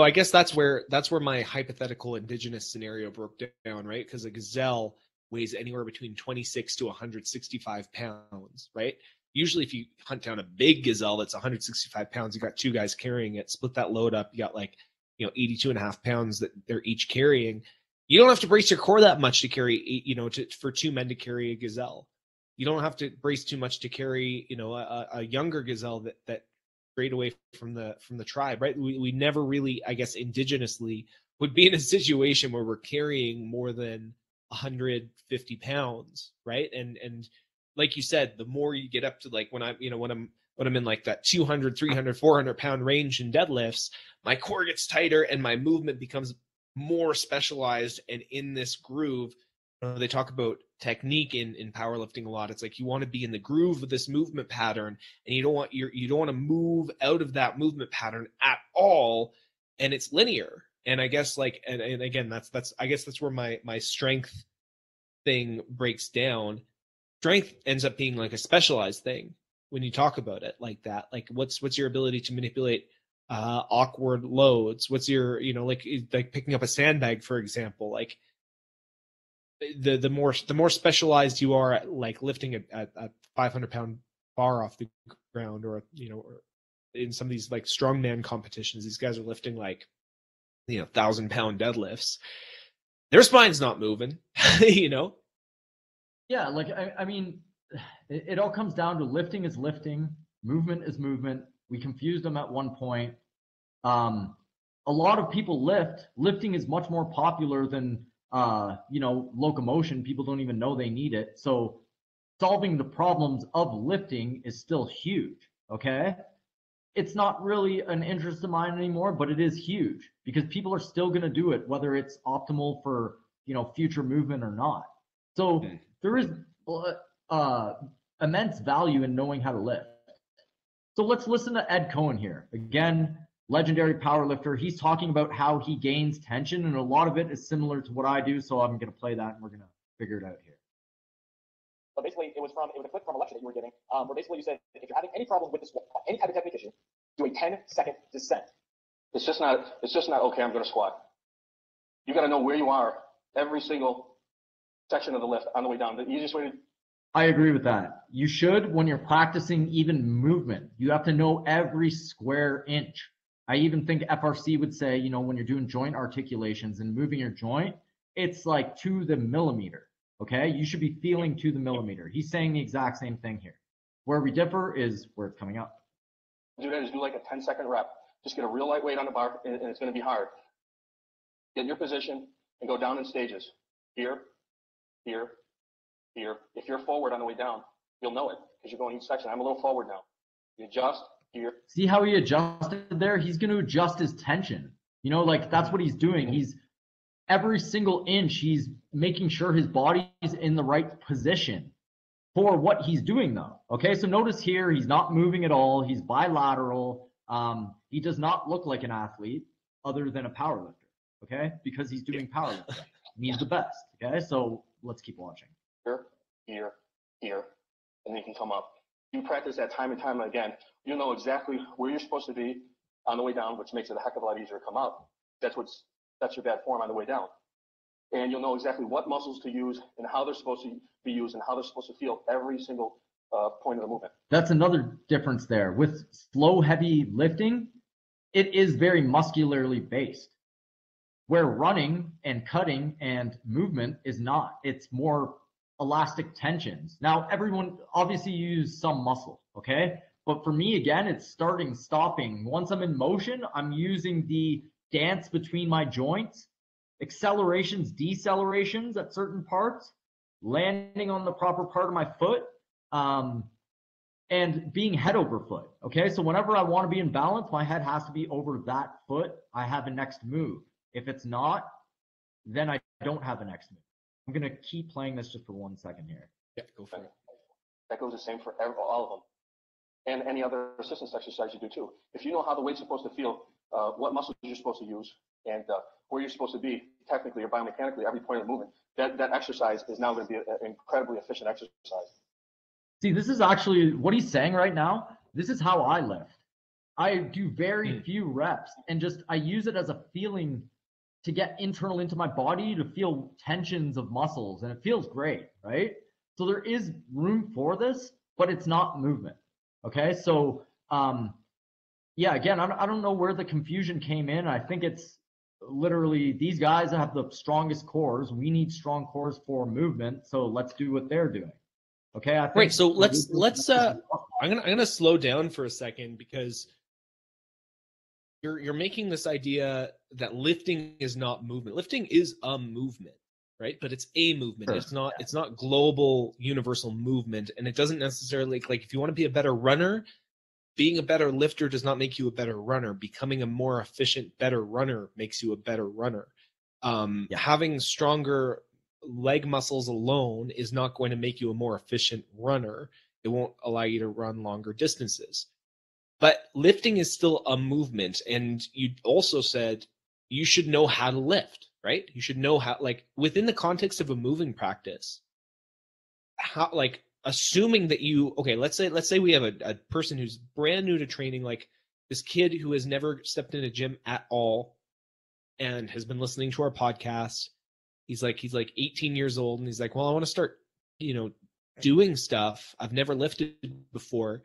I guess that's where my hypothetical indigenous scenario broke down, right? Because a gazelle weighs anywhere between 26 to 165 pounds, right? Usually if you hunt down a big gazelle that's 165 pounds, you got two guys carrying it, split that load up, you got 82 and a half pounds that they're each carrying. You don't have to brace your core that much to carry, for two men to carry a gazelle. You don't have to brace too much to carry, a younger gazelle that strayed away from the tribe, right? We never really, I guess, indigenously would be in a situation where we're carrying more than 150 pounds, right? And like you said, the more you get up to like when I'm in like that 200, 300, 400 pound range in deadlifts, my core gets tighter and my movement becomes more specialized and in this groove. They talk about technique in powerlifting a lot. It's like you want to be in the groove of this movement pattern, and you don't want to move out of that movement pattern at all, and it's linear. And I guess and again, that's I guess that's where my strength thing breaks down. Strength ends up being like a specialized thing when you talk about it like that. Like what's your ability to manipulate awkward loads? What's your, like picking up a sandbag, for example, like the more specialized you are at like lifting a 500 pound bar off the ground, or or in some of these like strongman competitions, these guys are lifting like 1,000 pound deadlifts. Their spine's not moving, Yeah, like I mean, it all comes down to lifting is lifting, movement is movement. We confused them at one point. A lot of people lift. Lifting is much more popular than locomotion. People don't even know they need it. So solving the problems of lifting is still huge. Okay. It's not really an interest of mine anymore, but it is huge because people are still going to do it, whether it's optimal for, future movement or not. So there is immense value in knowing how to lift. So let's listen to Ed Cohen here. Again, legendary power lifter. He's talking about how he gains tension, and a lot of it is similar to what I do. So I'm going to play that and we're going to figure it out here. But basically, it was a clip from a lecture that you were giving, where basically you said, if you're having any problem with this, any type of technique issue, do a 10-second descent. It's just not, okay, I'm going to squat. You got to know where you are every single section of the lift on the way down. The easiest way to... I agree with that. You should, when you're practicing even movement, you have to know every square inch. I even think FRC would say, when you're doing joint articulations and moving your joint, it's like to the millimeter. Okay, you should be feeling to the millimeter. He's saying the exact same thing here. Where we differ is where it's coming up. Do that is do like a 10-second rep. Just get a real light weight on the bar, and it's going to be hard. Get in your position and go down in stages. Here, here, here. If you're forward on the way down, you'll know it because you're going each section. I'm a little forward now. You adjust here. See how he adjusted there? He's going to adjust his tension. That's what he's doing. He's every single inch, he's making sure his body's in the right position for what he's doing though. Okay, so notice here, he's not moving at all. He's bilateral. He does not look like an athlete other than a powerlifter, okay? Because he's doing powerlifting. He's the best, okay? So let's keep watching. Here, here, here, and then you can come up. You practice that time and time again. You know exactly where you're supposed to be on the way down, which makes it a heck of a lot easier to come up. That's your bad form on the way down. And you'll know exactly what muscles to use and how they're supposed to be used and how they're supposed to feel every single point of the movement. That's another difference there. With slow, heavy lifting, it is very muscularly based. Where running and cutting and movement is not. It's more elastic tensions. Now, everyone obviously use some muscle, okay? But for me, again, it's starting, stopping. Once I'm in motion, I'm using the dance between my joints, accelerations, decelerations at certain parts, landing on the proper part of my foot, and being head over foot. Okay, so whenever I want to be in balance, my head has to be over that foot. I have a next move. If it's not, then I don't have a next move. I'm going to keep playing this just for 1 second here. Yeah, go for it. That goes the same for all of them. And any other assistance exercise you do too. If you know how the weight's supposed to feel, what muscles you're supposed to use, and where you're supposed to be technically or biomechanically every point of the movement, that exercise is now going to be an incredibly efficient exercise. See, this is actually what he's saying right now. This is how I lift. I do very few reps and just I use it as a feeling to get internal into my body to feel tensions of muscles, and it feels great, right? So there is room for this, but it's not movement. Okay, so yeah, again, I don't know where the confusion came in. I think it's literally these guys have the strongest cores. We need strong cores for movement, so let's do what they're doing. Okay, I think right. So let's I'm gonna slow down for a second because you're making this idea that lifting is not movement. Lifting is a movement, right? But it's a movement. Sure. It's not global universal movement, and it doesn't necessarily like if you want to be a better runner, being a better lifter does not make you a better runner. Becoming a more efficient, better runner makes you a better runner. Having stronger leg muscles alone is not going to make you a more efficient runner. It won't allow you to run longer distances. But lifting is still a movement. And you also said you should know how to lift, right? You should know how, like within the context of a moving practice, how, like assuming that you, okay, let's say we have a person who's brand new to training, like this kid who has never stepped in a gym at all and has been listening to our podcast. He's like 18 years old and he's like, well, I want to start, doing stuff. I've never lifted before.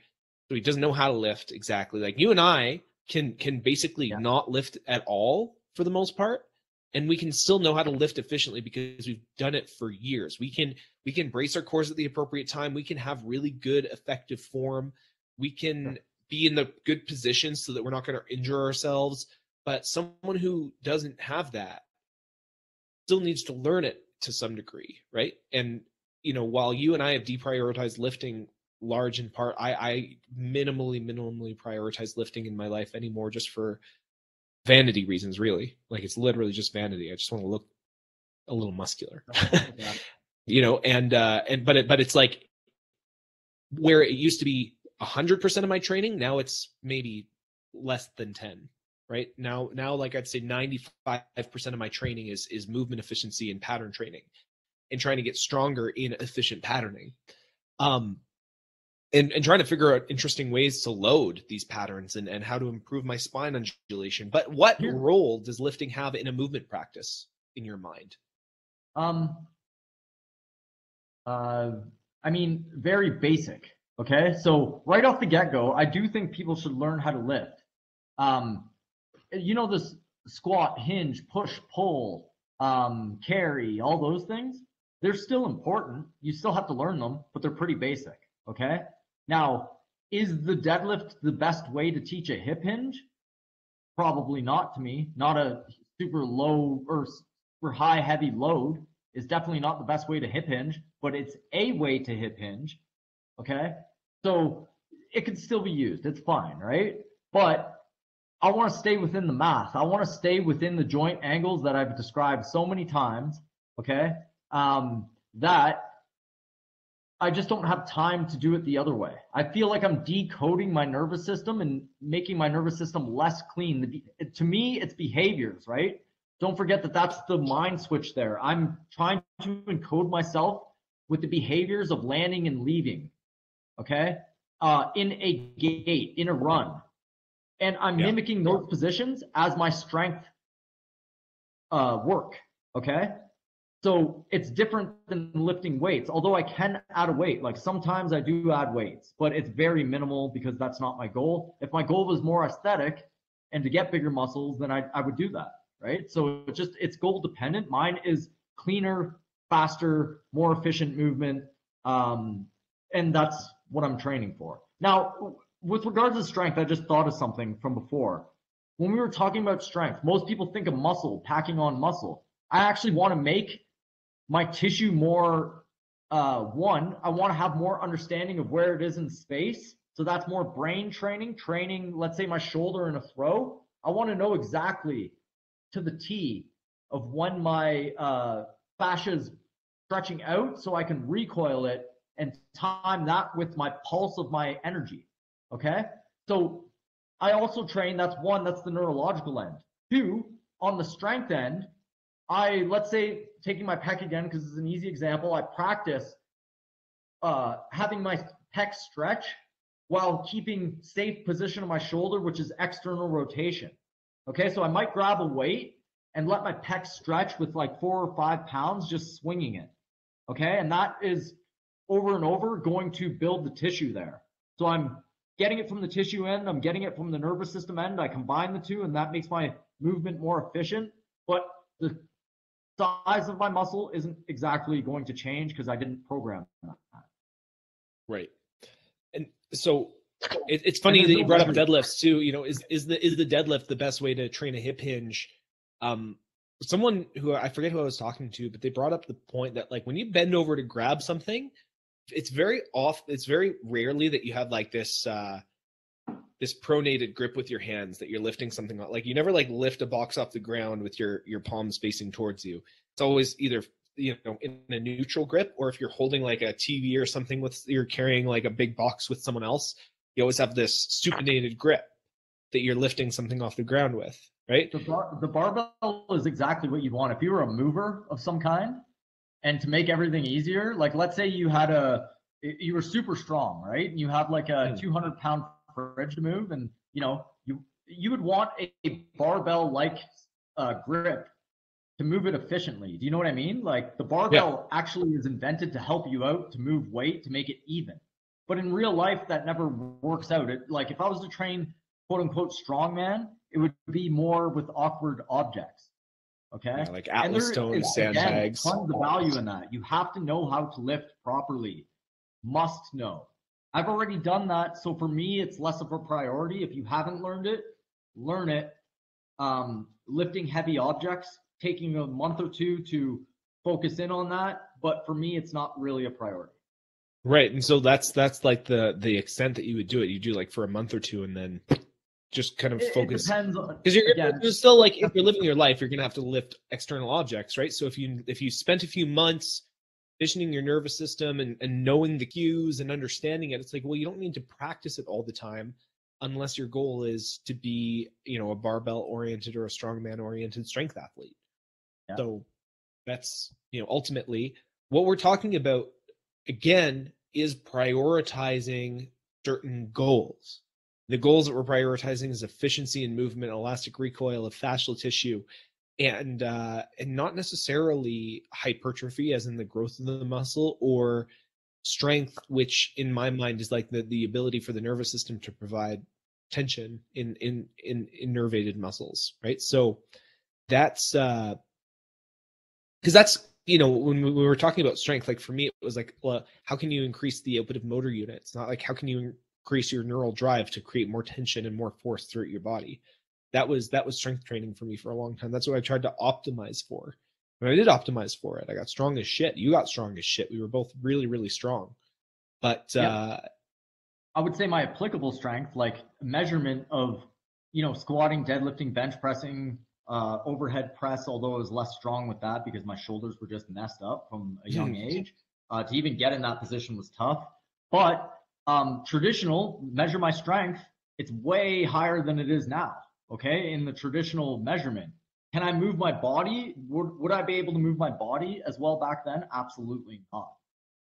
So he doesn't know how to lift exactly. Like you and I can basically not lift at all for the most part. And we can still know how to lift efficiently because we've done it for years. We can brace our cores at the appropriate time. We can have really good, effective form. We can be in the good positions so that we're not going to injure ourselves. But someone who doesn't have that, still needs to learn it to some degree, right? And, you know, while you and I have deprioritized lifting large in part, I minimally prioritize lifting in my life anymore, just for vanity reasons, really. Like, it's literally just vanity. I just want to look a little muscular. You know, but it's like, where it used to be 100% of my training, now it's maybe less than 10, right? Now, like, I'd say 95% of my training is movement efficiency and pattern training, and trying to get stronger in efficient patterning. And trying to figure out interesting ways to load these patterns and how to improve my spine undulation. But what role does lifting have in a movement practice in your mind? I mean, very basic. Okay. So right off the get-go, I do think people should learn how to lift. You know, this squat, hinge, push, pull, carry, all those things, they're still important. You still have to learn them, but they're pretty basic. Okay. Now, is the deadlift the best way to teach a hip hinge? Probably not, to me. Not a super low or super high heavy load is definitely not the best way to hip hinge, but it's a way to hip hinge. Okay. So it can still be used. It's fine, right? But I want to stay within the math. I want to stay within the joint angles that I've described so many times. Okay. That I just don't have time to do it the other way. I feel like I'm decoding my nervous system and making my nervous system less clean. To me, it's behaviors, right? Don't forget that that's the mind switch there. I'm trying to encode myself with the behaviors of landing and leaving, okay? In a gait, in a run. And I'm mimicking those positions as my strength work, okay? So it's different than lifting weights, although I can add a weight. Like, sometimes I do add weights, but it's very minimal because that's not my goal. If my goal was more aesthetic and to get bigger muscles, then I would do that, right? So it's goal dependent. Mine is cleaner, faster, more efficient movement. And that's what I'm training for. Now, with regards to strength, I just thought of something from before. When we were talking about strength, most people think of muscle, packing on muscle. I actually want to make my tissue more, I want to have more understanding of where it is in space. So that's more brain training, let's say my shoulder in a throw. I want to know exactly to the T of when my fascia is stretching out, so I can recoil it and time that with my pulse of my energy. Okay. So I also train, that's the neurological end. Two, on the strength end, let's say, taking my pec again, because it's an easy example, I practice having my pec stretch while keeping safe position of my shoulder, which is external rotation. Okay, so I might grab a weight and let my pec stretch with like 4 or 5 pounds, just swinging it. Okay, and that is over and over going to build the tissue there. So I'm getting it from the tissue end, I'm getting it from the nervous system end. I combine the two, and that makes my movement more efficient. But the size of my muscle isn't exactly going to change because I didn't program that. Right. And so it's funny that you brought up deadlifts too. You know, is the deadlift the best way to train a hip hinge? Someone who, I forget who I was talking to, but they brought up the point that, like, when you bend over to grab something, it's very rarely that you have like this pronated grip with your hands, that you're lifting something. Like, you never like lift a box off the ground with your palms facing towards you. It's always either, you know, in a neutral grip, or if you're holding like a TV or something you're carrying like a big box with someone else, you always have this supinated grip that you're lifting something off the ground with, right? The barbell is exactly what you'd want. If you were a mover of some kind, and to make everything easier, like, let's say you were super strong, right? And you have like a 200-pound fridge to move, and you would want a barbell like grip to move it efficiently. Do you know what I mean? Like, the barbell actually is invented to help you out, to move weight, to make it even. But in real life, that never works out. Like, if I was to train quote unquote strongman, it would be more with awkward objects. Okay. Yeah, like Atlas stones, sandbags. Tons of value in that. You have to know how to lift properly. Must know. I've already done that, so for me, it's less of a priority. If you haven't learned it, learn it. Lifting heavy objects taking a month or two to focus in on that, but for me, it's not really a priority. Right. And so that's like the extent that you would do it. You do like for a month or two and then just kind of focus. It depends on, because you're still like, if you're living your life, you're going to have to lift external objects, right? So if you spent a few months conditioning your nervous system and knowing the cues and understanding it, it's like, well, you don't need to practice it all the time unless your goal is to be, a barbell oriented or a strongman oriented strength athlete. Yeah. So that's, ultimately what we're talking about again is prioritizing certain goals. The goals that we're prioritizing is efficiency in movement, elastic recoil of fascial tissue, and not necessarily hypertrophy as in the growth of the muscle, or strength, which in my mind is like the ability for the nervous system to provide tension in innervated muscles, right? So that's because that's, when we were talking about strength, like for me, it was like, well, how can you increase the output of motor units? Not like how can you increase your neural drive to create more tension and more force throughout your body. That was strength training for me for a long time. That's what I tried to optimize for. And I did optimize for it. I got strong as shit. You got strong as shit. We were both really, really strong. But I would say my applicable strength, like measurement of, squatting, deadlifting, bench pressing, overhead press, although I was less strong with that because my shoulders were just messed up from a young age. To even get in that position was tough. But traditional, measure my strength, it's way higher than it is now, okay, in the traditional measurement. Can I move my body? Would I be able to move my body as well back then? Absolutely not,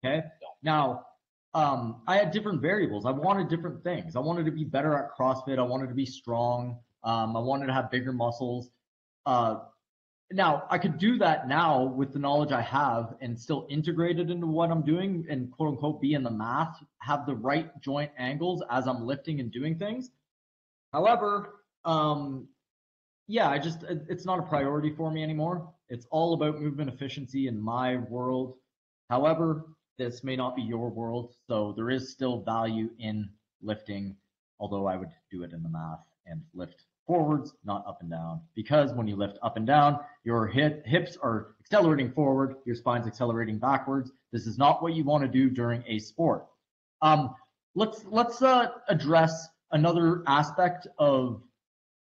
okay? Now, I had different variables. I wanted different things. I wanted to be better at CrossFit. I wanted to be strong. I wanted to have bigger muscles. Now, I could do that now with the knowledge I have and still integrate it into what I'm doing and quote unquote be in the math, have the right joint angles as I'm lifting and doing things. However, it's not a priority for me anymore. It's all about movement efficiency in my world. However, this may not be your world, so there is still value in lifting, although I would do it in the math and lift forwards, not up and down, because when you lift up and down, your hips are accelerating forward, your spine's accelerating backwards. This is not what you want to do during a sport. Let's address another aspect of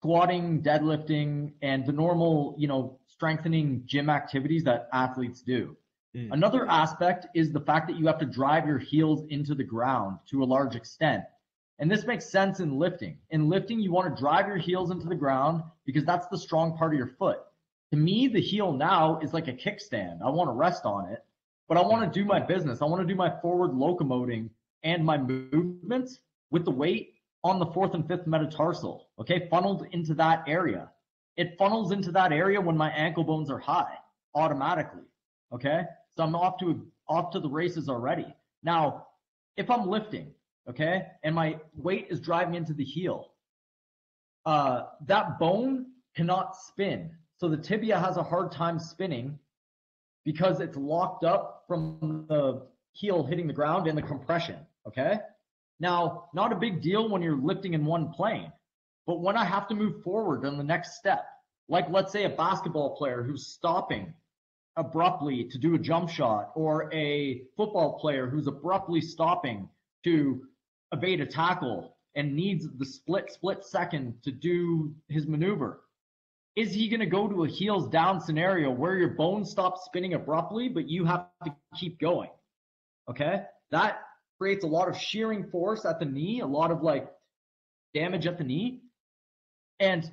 squatting, deadlifting, and the normal, strengthening gym activities that athletes do. Another aspect is the fact that you have to drive your heels into the ground to a large extent. And this makes sense in lifting. In lifting, you want to drive your heels into the ground because that's the strong part of your foot. To me, the heel now is like a kickstand. I want to rest on it, but I want to do my business. I want to do my forward locomoting and my movements with the weight on the 4th and 5th metatarsal, okay, funneled into that area. It funnels into that area when my ankle bones are high automatically, okay? So I'm off to the races already. Now, if I'm lifting, okay, and my weight is driving into the heel, that bone cannot spin. So the tibia has a hard time spinning because it's locked up from the heel hitting the ground and the compression, okay? Now, not a big deal when you're lifting in one plane, but when I have to move forward on the next step, like let's say a basketball player who's stopping abruptly to do a jump shot, or a football player who's abruptly stopping to evade a tackle and needs the split second to do his maneuver. Is he going to go to a heels down scenario where your bone stops spinning abruptly, but you have to keep going? Okay, that creates a lot of shearing force at the knee, a lot of like damage at the knee. And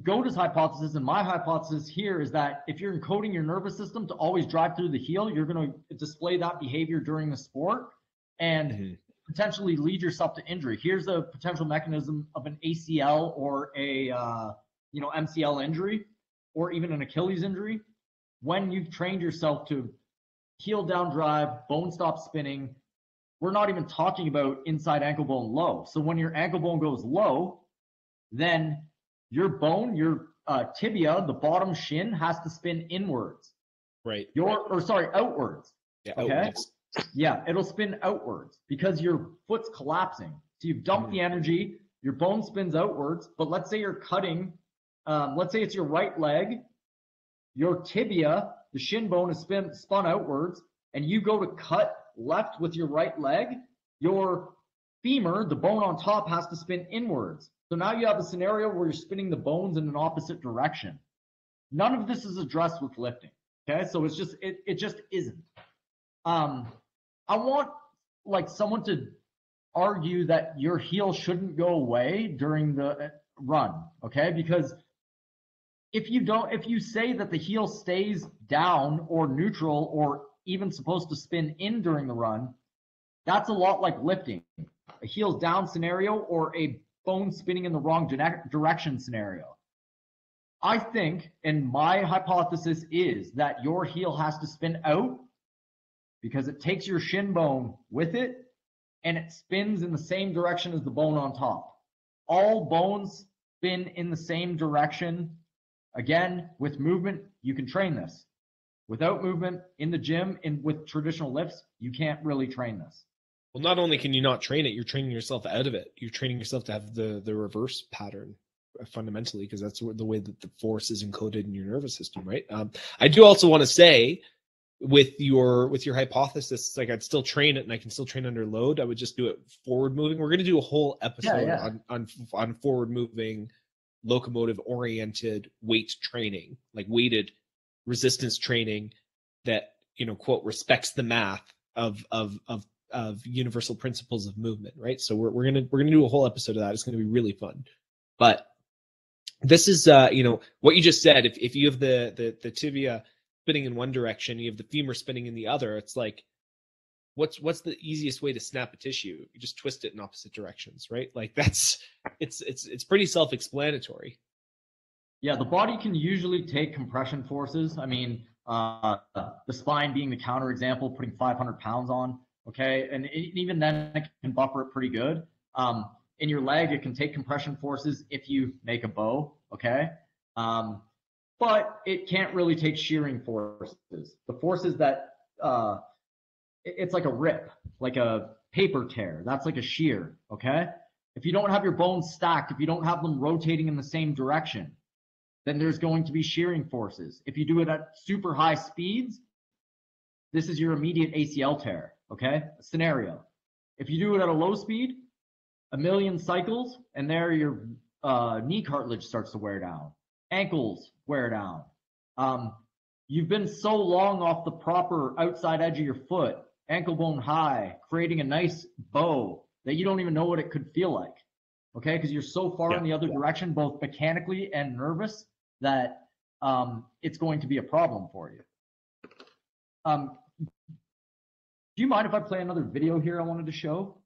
Goda's hypothesis and my hypothesis here is that if you're encoding your nervous system to always drive through the heel, you're going to display that behavior during the sport and potentially lead yourself to injury. Here's a potential mechanism of an ACL or a MCL injury, or even an Achilles injury. When you've trained yourself to heel down drive, bone stop spinning, we're not even talking about inside ankle bone low. So when your ankle bone goes low, then your bone, your tibia, the bottom shin has to spin inwards. Right. Outwards. Yeah. Okay. Outwards. Yeah, it'll spin outwards because your foot's collapsing. So you've dumped the energy, your bone spins outwards, but let's say you're cutting, let's say it's your right leg, your tibia, the shin bone, is spun outwards, and you go to cut left with your right leg, your femur, the bone on top, has to spin inwards. So now you have a scenario where you're spinning the bones in an opposite direction. None of this is addressed with lifting. Okay, so it's just it just isn't. I want like someone to argue that your heel shouldn't go away during the run, okay? Because if you say that the heel stays down or neutral or even supposed to spin in during the run, that's a lot like lifting. A heels down scenario or a bone spinning in the wrong direction scenario. I think, and my hypothesis is that your heel has to spin out because it takes your shin bone with it and it spins in the same direction as the bone on top. All bones spin in the same direction. Again, with movement, you can train this. Without movement in the gym and with traditional lifts, you can't really train this. Well, not only can you not train it, you're training yourself out of it. You're training yourself to have the reverse pattern fundamentally, because that's the way that the force is encoded in your nervous system, right? I do also want to say with your hypothesis, it's like I'd still train it and I can still train under load. I would just do it forward moving. We're going to do a whole episode on forward moving, locomotive oriented weight training, like weighted resistance training that, you know, quote, respects the math of universal principles of movement, right? So we're gonna do a whole episode of that. It's gonna be really fun. But this is you know, what you just said. If you have the tibia spinning in one direction, you have the femur spinning in the other. It's like, what's the easiest way to snap a tissue? You just twist it in opposite directions, right? Like it's pretty self-explanatory. Yeah, the body can usually take compression forces. I mean, the spine being the counterexample, putting 500 pounds on. Okay, and even then it can buffer it pretty good. In your leg, it can take compression forces if you make a bow. Okay, but it can't really take shearing forces. The forces that it's like a rip, like a paper tear. That's like a shear. Okay, if you don't have your bones stacked, if you don't have them rotating in the same direction, then there's going to be shearing forces. If you do it at super high speeds, this is your immediate ACL tear. Okay, a scenario. If you do it at a low speed, 1,000,000 cycles, and there your knee cartilage starts to wear down, ankles wear down. You've been so long off the proper outside edge of your foot, ankle bone high, creating a nice bow that you don't even know what it could feel like. Okay, because you're so far in the other direction, both mechanically and nervous, that it's going to be a problem for you. Do you mind if I play another video here I wanted to show?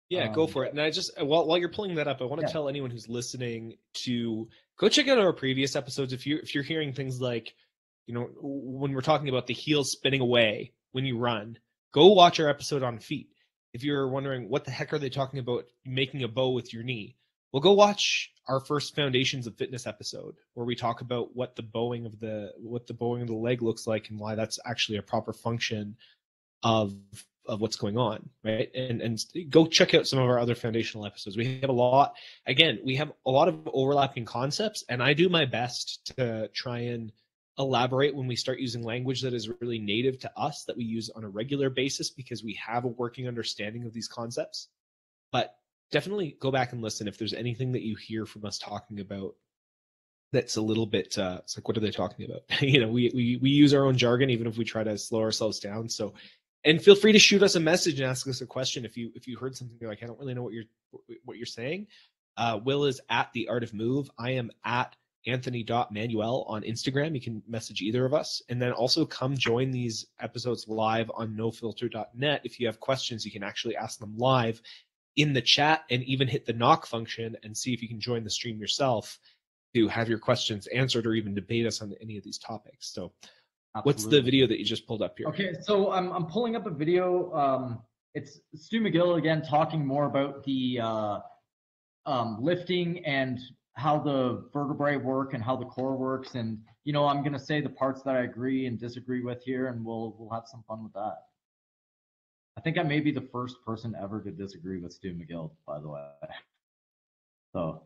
Yeah, go for it. And I just, while you're pulling that up, I want to tell anyone who's listening to go check out our previous episodes. If you're hearing things like, you know, when we're talking about the heel spinning away when you run, go watch our episode on feet. If you're wondering what the heck are they talking about making a bow with your knee, well, go watch our first Foundations of Fitness episode where we talk about what the bowing of the leg looks like and why that's actually a proper function of what's going on, right? And go check out some of our other foundational episodes. We have a lot of overlapping concepts, and I do my best to try and elaborate when we start using language that is really native to us, that we use on a regular basis, because we have a working understanding of these concepts. But definitely go back and listen if there's anything that you hear from us talking about that's a little bit it's like, what are they talking about? You know, we use our own jargon even if we try to slow ourselves down. So, and feel free to shoot us a message and ask us a question if you heard something you're like, I don't really know what you're saying. Will is at The Art of Move. I am at Anthony.Manuel on Instagram. You can message either of us, and then also come join these episodes live on nofilter.net. If you have questions, you can actually ask them live in the chat, and even hit the knock function and see if you can join the stream yourself to have your questions answered or even debate us on any of these topics. So absolutely. What's the video that you just pulled up here? Okay, so I'm pulling up a video. It's Stu McGill again talking more about the lifting and how the vertebrae work and how the core works. And, you know, I'm going to say the parts that I agree and disagree with here, and we'll have some fun with that. I think I may be the first person ever to disagree with Stu McGill, by the way. So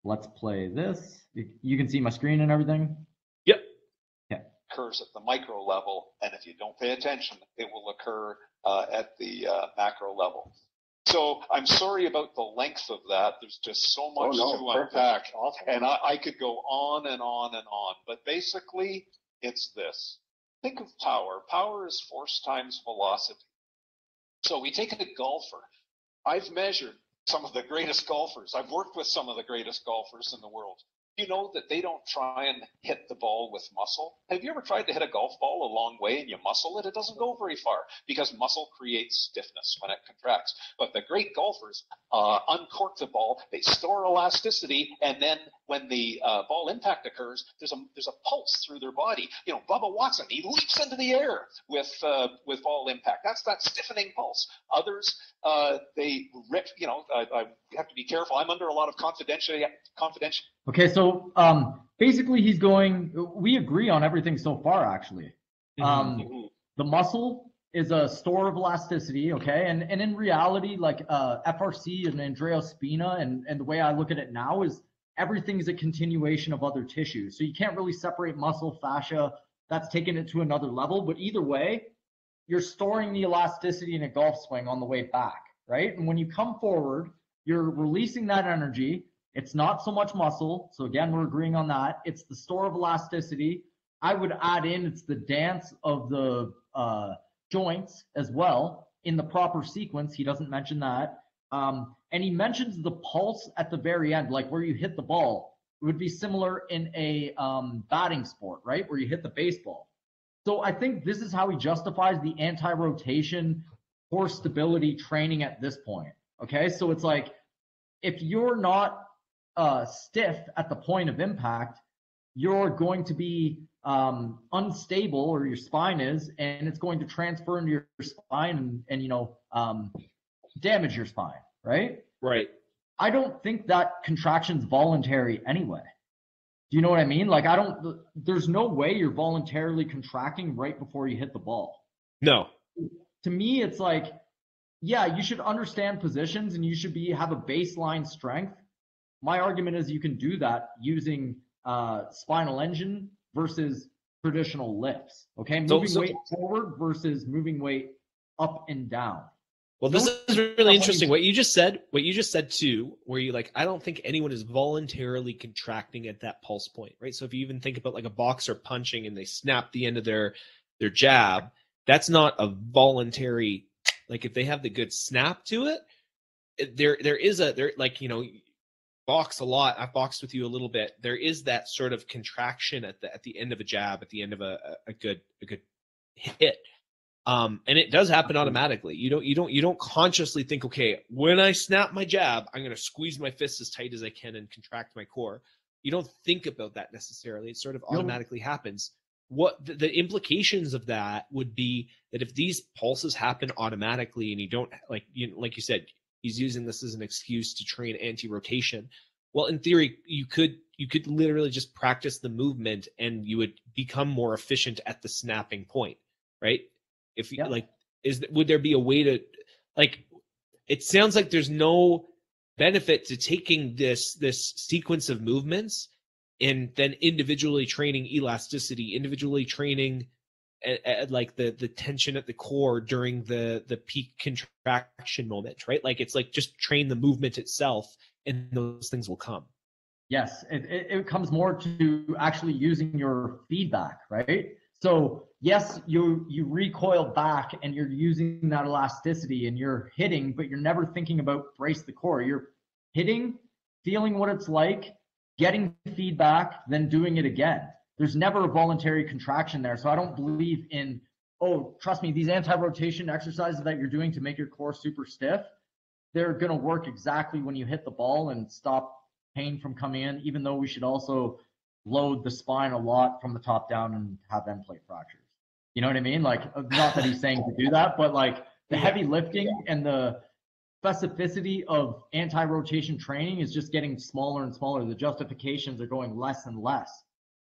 let's play this. You can see my screen and everything. Yep. Okay. Occurs at the micro level, and if you don't pay attention, it will occur at the macro level. So I'm sorry about the length of that. There's just so much to unpack, and I could go on and on and on. But basically, it's this. Think of power. Power is force times velocity. So we take a golfer. I've measured some of the greatest golfers. I've worked with some of the greatest golfers in the world. You know that they don't try and hit the ball with muscle. Have you ever tried to hit a golf ball a long way and you muscle it? It doesn't go very far because muscle creates stiffness when it contracts. But the great golfers uncork the ball, they store elasticity, and then when the ball impact occurs, there's a pulse through their body. You know, Bubba Watson, he leaps into the air with ball impact. That's that stiffening pulse. Others, they rip. You know, I have to be careful. I'm under a lot of confidential. Okay, so basically we agree on everything so far, actually. The muscle is a store of elasticity, okay? And in reality, like FRC and Andrea Spina, and the way I look at it now is everything is a continuation of other tissues. So you can't really separate muscle, fascia, that's taking it to another level. But either way, you're storing the elasticity in a golf swing on the way back, right? And when you come forward, you're releasing that energy. It's not so much muscle. So again, we're agreeing on that. It's the store of elasticity. I would add in, it's the dance of the joints as well in the proper sequence. He doesn't mention that. And he mentions the pulse at the very end, like where you hit the ball. It would be similar in a batting sport, right? Where you hit the baseball. So I think this is how he justifies the anti-rotation core stability training at this point. Okay, so it's like, if you're not stiff at the point of impact, you're going to be unstable, or your spine is, and it's going to transfer into your spine and you know, damage your spine, right? Right. I don't think that contraction's voluntary anyway. Do you know what I mean? Like, there's no way you're voluntarily contracting right before you hit the ball. No. To me, it's like, yeah, you should understand positions and you should have a baseline strength. My argument is you can do that using spinal engine versus traditional lifts. Okay, moving weight forward versus moving weight up and down. Well, this is really interesting. What you just said too, where you like, I don't think anyone is voluntarily contracting at that pulse point, right? So if you even think about like a boxer punching and they snap the end of their jab, that's not a voluntary, like if they have the good snap to it, there like, you know, box a lot. I've boxed with you a little bit. There is that sort of contraction at the end of a jab, at the end of a good hit. And it does happen automatically. You don't consciously think, okay, when I snap my jab, I'm going to squeeze my fist as tight as I can and contract my core. You don't think about that necessarily. It sort of automatically happens. What the implications of that would be that if these pulses happen automatically and you don't, like you said, he's using this as an excuse to train anti-rotation. Well, in theory, you could literally just practice the movement and you would become more efficient at the snapping point, right? If you would there be a way to, like, it sounds like there's no benefit to taking this sequence of movements and then individually training elasticity, individually training at like the tension at the core during the peak contraction moment, right? Like, it's like just train the movement itself and those things will come. Yes, it comes more to actually using your feedback, right? So yes, you recoil back and you're using that elasticity and you're hitting, but you're never thinking about brace the core. You're hitting, feeling what it's like, getting feedback, then doing it again. There's never a voluntary contraction there. So I don't believe in, oh, trust me, these anti-rotation exercises that you're doing to make your core super stiff, they're going to work exactly when you hit the ball and stop pain from coming in, even though we should also load the spine a lot from the top down and have end plate fractures. You know what I mean? Like, not that he's saying to do that, but like the heavy lifting and the specificity of anti-rotation training is just getting smaller and smaller. The justifications are going less and less.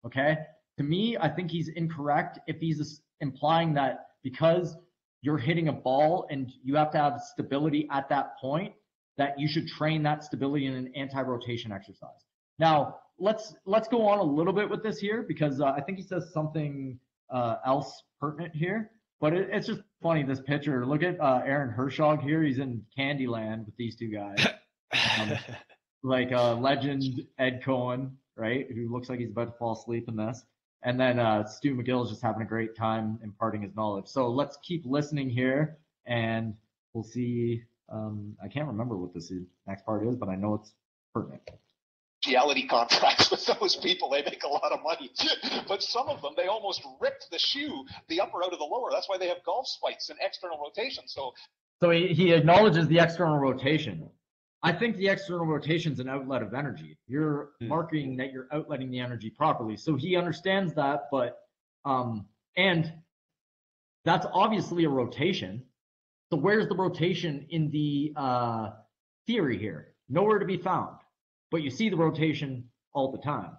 Okay. To me, I think he's incorrect if he's implying that because you're hitting a ball and you have to have stability at that point, that you should train that stability in an anti-rotation exercise. Now, let's go on a little bit with this here, because I think he says something else pertinent here. But it's just funny, this picture. Look at Aaron Hershog here. He's in Candyland with these two guys. Like legend Ed Cohen, right, who looks like he's about to fall asleep in this. And then Stu McGill is just having a great time imparting his knowledge. So let's keep listening here, and we'll see. I can't remember what this next part is, but I know it's pertinent. Reality contracts with those people, they make a lot of money. But some of them, they almost ripped the shoe, the upper out of the lower. That's why they have golf spikes and external rotation. So he acknowledges the external rotation. I think the external rotation is an outlet of energy. You're marking that you're outletting the energy properly. So he understands that, but and that's obviously a rotation. So where's the rotation in the theory here? Nowhere to be found. But you see the rotation all the time.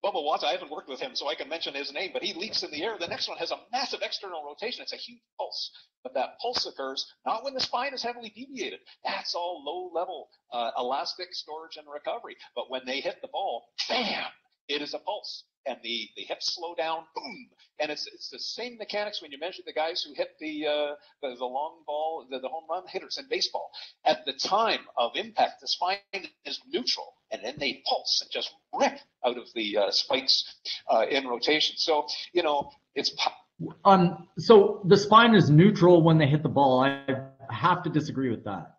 Bubba Watts, I haven't worked with him, so I can mention his name, but he leaps in the air. The next one has a massive external rotation. It's a huge pulse. But that pulse occurs not when the spine is heavily deviated. That's all low-level elastic storage and recovery. But when they hit the ball, bam, it is a pulse. And the hips slow down, boom. And it's the same mechanics when you measure the guys who hit the long ball, the home run hitters in baseball. At the time of impact, the spine is neutral, and then they pulse and just rip out of the spikes in rotation. So, it's... So the spine is neutral when they hit the ball. I have to disagree with that,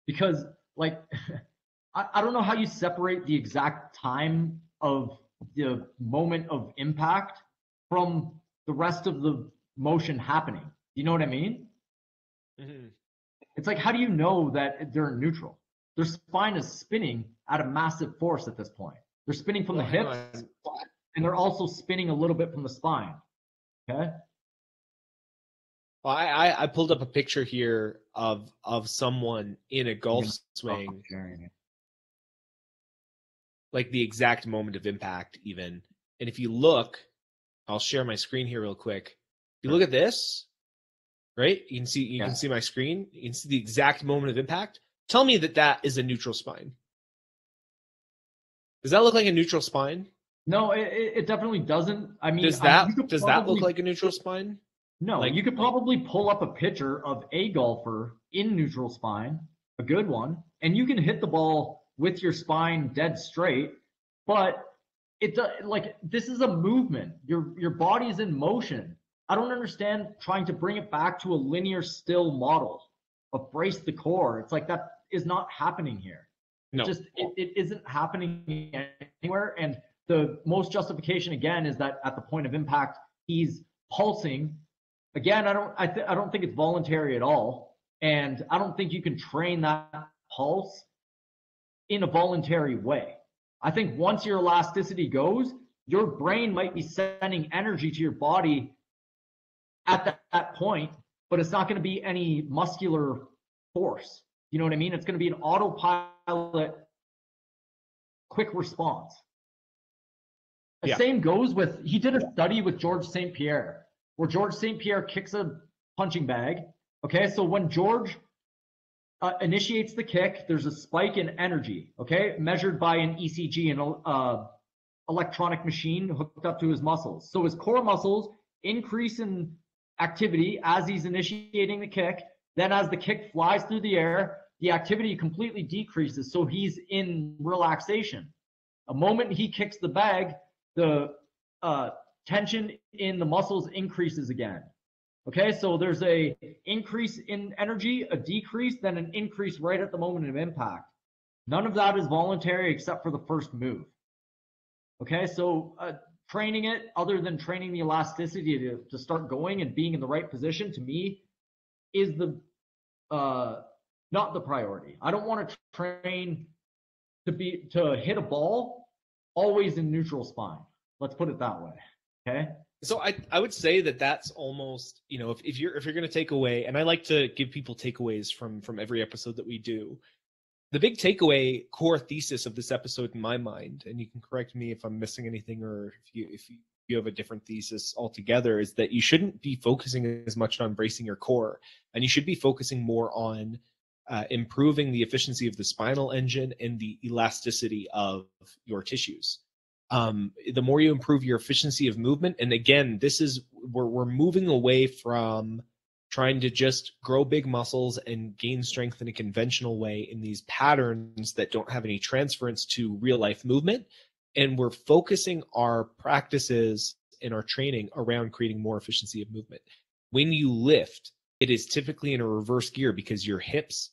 because, like, I don't know how you separate the exact time of the moment of impact from the rest of the motion happening. You know what I mean? Mm-hmm. It's like, how do you know that they're neutral? Their spine is spinning at a massive force at this point. They're spinning from the hips, and they're also spinning a little bit from the spine. Okay. Well, I pulled up a picture here of someone in a golf swing. Like the exact moment of impact even. And if you look, I'll share my screen here real quick. If you look at this, right? You can see my screen. You can see the exact moment of impact. Tell me that is a neutral spine. Does that look like a neutral spine? No, it definitely doesn't. I mean, does that look like a neutral spine? No, like, you could probably pull up a picture of a golfer in neutral spine, a good one, and you can hit the ball with your spine dead straight, but this is a movement. Your body's in motion. I don't understand trying to bring it back to a linear still model of brace the core. It's like, that is not happening here. No. It isn't happening anywhere. And the most justification again is that at the point of impact, he's pulsing. Again, I don't think it's voluntary at all, and I don't think you can train that pulse in a voluntary way. I think once your elasticity goes, your brain might be sending energy to your body at that point, but it's not going to be any muscular force. You know what I mean? It's going to be an autopilot, quick response. The same goes with, he did a study with George St. Pierre, where George St. Pierre kicks a punching bag. Okay, so when George initiates the kick, there's a spike in energy, okay, measured by an ECG, an electronic machine hooked up to his muscles. So his core muscles increase in activity as he's initiating the kick. Then as the kick flies through the air, the activity completely decreases, so he's in relaxation. A moment he kicks the bag, the tension in the muscles increases again. Okay, so there's a increase in energy, a decrease, then an increase right at the moment of impact. None of that is voluntary except for the first move. Okay, so training it, other than training the elasticity to start going and being in the right position, to me, is the not the priority. I don't want to train to hit a ball always in neutral spine. Let's put it that way. Okay. So I would say that's almost, if you're going to take away, and I like to give people takeaways from every episode that we do. The big takeaway core thesis of this episode in my mind, and you can correct me if I'm missing anything or if you have a different thesis altogether, is that you shouldn't be focusing as much on bracing your core, and you should be focusing more on improving the efficiency of the spinal engine and the elasticity of your tissues. The more you improve your efficiency of movement, and again, this is where we're moving away from trying to just grow big muscles and gain strength in a conventional way in these patterns that don't have any transference to real life movement. And we're focusing our practices and our training around creating more efficiency of movement. When you lift, it is typically in a reverse gear because your hips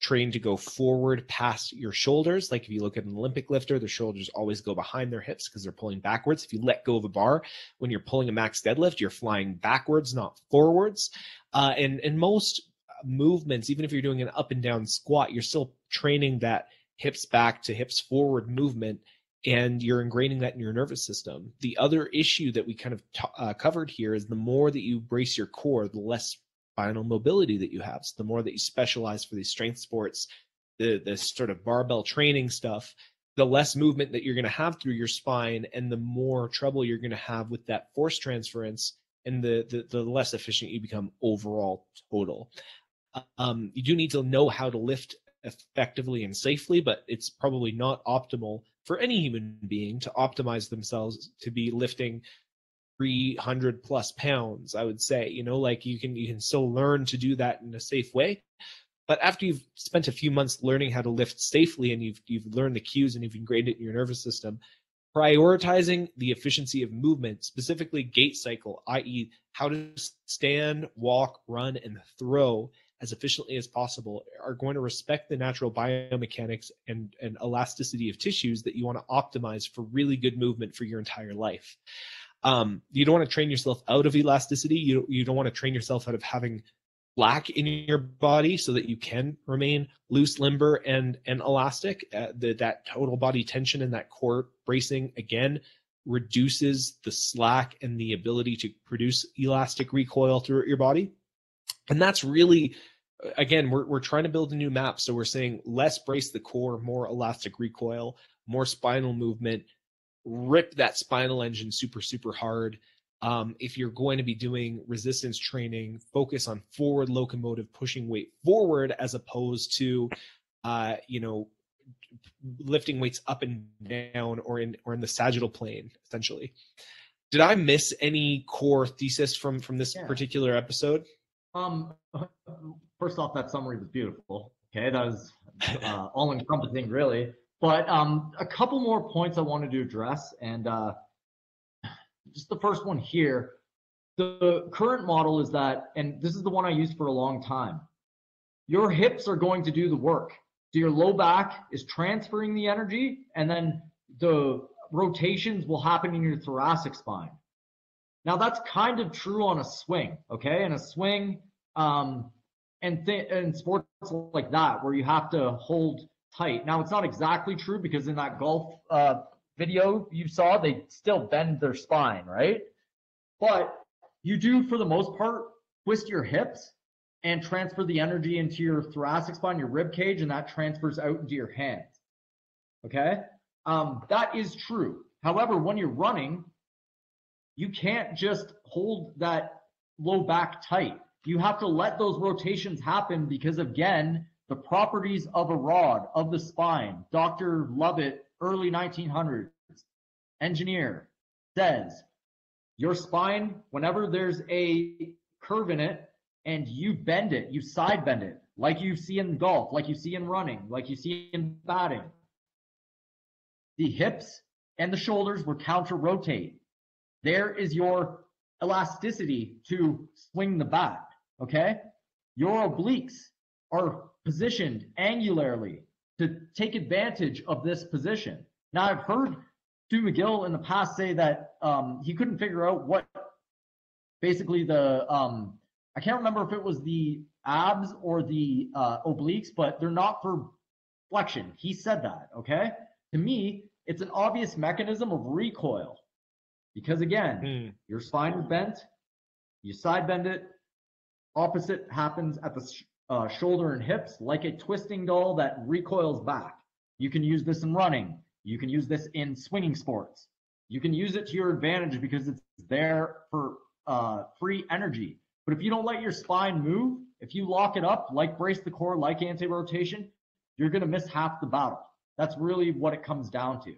train to go forward past your shoulders. Like if you look at an Olympic lifter, their shoulders always go behind their hips because they're pulling backwards. If you let go of a bar, when you're pulling a max deadlift, you're flying backwards, not forwards. And most movements, even if you're doing an up and down squat, you're still training that hips back to hips forward movement, and you're ingraining that in your nervous system. The other issue that we kind of covered here is the more that you brace your core, the less spinal mobility that you have. So the more that you specialize for these strength sports, the sort of barbell training stuff, the less movement that you're going to have through your spine, and the more trouble you're going to have with that force transference, and the less efficient you become overall total. You do need to know how to lift effectively and safely, but it's probably not optimal for any human being to optimize themselves to be lifting 300 plus pounds. I would say, like you can still learn to do that in a safe way. But after you've spent a few months learning how to lift safely, and you've learned the cues and you've ingrained it in your nervous system, prioritizing the efficiency of movement, specifically gait cycle, i.e. how to stand, walk, run, and throw as efficiently as possible, are going to respect the natural biomechanics and elasticity of tissues that you want to optimize for really good movement for your entire life. You don't want to train yourself out of elasticity. You don't want to train yourself out of having slack in your body so that you can remain loose, limber, and elastic. That total body tension and that core bracing, again, reduces the slack and the ability to produce elastic recoil throughout your body. And that's really, again, we're trying to build a new map. So we're saying less brace the core, more elastic recoil, more spinal movement, rip that spinal engine super, super hard. If you're going to be doing resistance training, focus on forward locomotive, pushing weight forward, as opposed to, lifting weights up and down or in the sagittal plane, essentially. Did I miss any core thesis from this particular episode? First off, that summary was beautiful. Okay, that was all-encompassing, really. But a couple more points I wanted to address, and just the first one here. The current model is that, and this is the one I used for a long time, your hips are going to do the work. So your low back is transferring the energy, and then the rotations will happen in your thoracic spine. Now that's kind of true on a swing, okay? And a swing, and sports like that, where you have to hold tight. Now it's not exactly true, because in that golf video you saw, they still bend their spine, right? But you do, for the most part, twist your hips and transfer the energy into your thoracic spine, your rib cage, and that transfers out into your hands. Okay? That is true. However, when you're running, you can't just hold that low back tight. You have to let those rotations happen because, again, the properties of a rod, of the spine, Dr. Lovett, early 1900s, engineer, says your spine, whenever there's a curve in it and you bend it, you side bend it, like you see in golf, like you see in running, like you see in batting, the hips and the shoulders will counter rotate. There is your elasticity to swing the bat, okay? Your obliques are positioned angularly to take advantage of this position. Now, I've heard Stu McGill in the past say that he couldn't figure out what basically the, I can't remember if it was the abs or the obliques, but they're not for flexion. He said that, okay? To me, it's an obvious mechanism of recoil. Because again, your spine is bent, you side bend it, opposite happens at the shoulder and hips, like a twisting doll that recoils back. You can use this in running. You can use this in swinging sports. You can use it to your advantage because it's there for free energy. But if you don't let your spine move, If you lock it up, like brace the core, like anti-rotation, you're going to miss half the battle. That's really what it comes down to.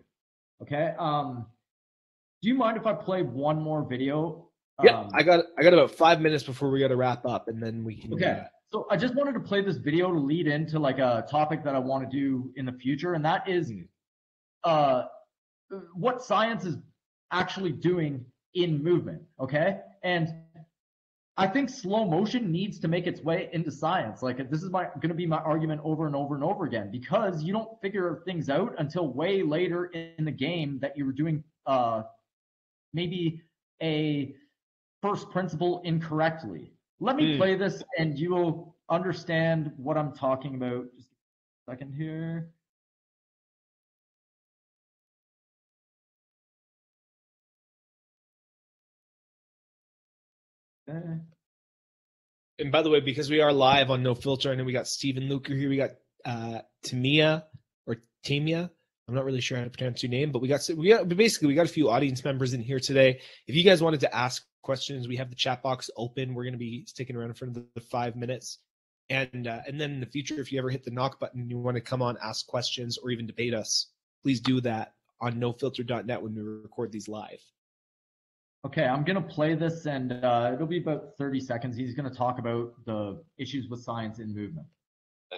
Okay. Do you mind if I play one more video? Yeah, I got about 5 minutes before we got to wrap up, and then we can. Okay. So I just wanted to play this video to lead into like a topic that I want to do in the future, and that is what science is actually doing in movement. Okay. And I think slow motion needs to make its way into science. Like this is going to be my argument over and over and over again, because you don't figure things out until way later in the game that you were doing maybe a first principle incorrectly. Let me play this and you will understand what I'm talking about. Just a second here. Okay. And by the way, because we are live on No Filter, I know we got Stephen Luker here. We got Tamia or Tamia. I'm not really sure how to pronounce your name, but we got a few audience members in here today. If you guys wanted to ask questions, we have the chat box open. We're going to be sticking around for the 5 minutes. And then in the future, if you ever hit the knock button and you want to come on, ask questions, or even debate us, please do that on nofilter.net when we record these live. Okay, I'm going to play this, and it'll be about 30 seconds. He's going to talk about the issues with science in movement.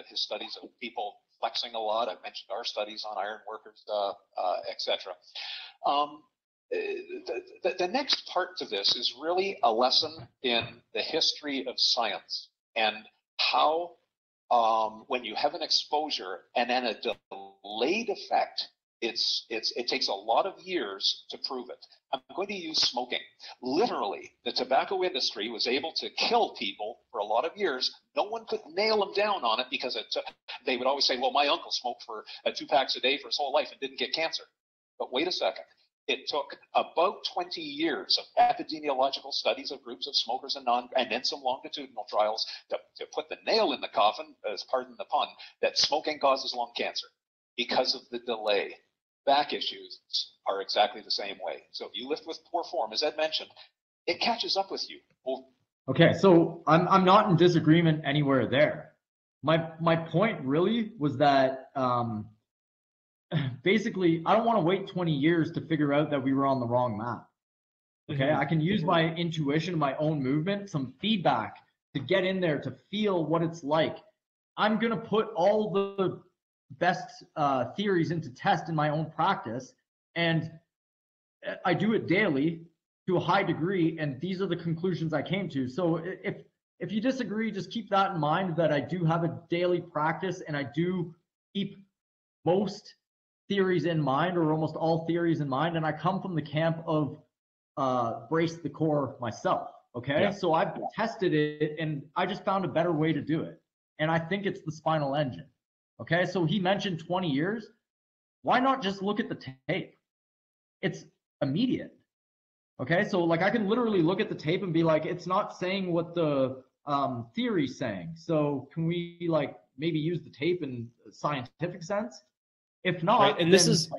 His studies of people flexing a lot. I've mentioned our studies on iron workers, etc. The next part to this is really a lesson in the history of science and how when you have an exposure and then a delayed effect, it takes a lot of years to prove it. I'm going to use smoking. Literally, the tobacco industry was able to kill people for a lot of years. No one could nail them down on it because they would always say, well, my uncle smoked for 2 packs a day for his whole life and didn't get cancer. But wait a second. It took about 20 years of epidemiological studies of groups of smokers and then some longitudinal trials to put the nail in the coffin, as pardon the pun, that smoking causes lung cancer because of the delay. Back issues are exactly the same way. So if you lift with poor form, as Ed mentioned, it catches up with you. Okay, so I'm not in disagreement anywhere there. My point really was that basically I don't want to wait 20 years to figure out that we were on the wrong map. Okay, I can use my intuition, my own movement, some feedback to get in there to feel what it's like. I'm gonna put all the best theories into test in my own practice, and I do it daily to a high degree, and these are the conclusions I came to. So if you disagree, just keep that in mind, that I do have a daily practice and I do keep most theories in mind, or almost all theories in mind, and I come from the camp of brace the core myself. Okay, yeah. So I've tested it and I just found a better way to do it, and I think it's the spinal engine. Okay, so he mentioned 20 years. Why not just look at the tape? It's immediate. Okay, so like I can literally look at the tape and be like, it's not saying what the theory's saying. So can we like maybe use the tape in a scientific sense? If not, right. And this is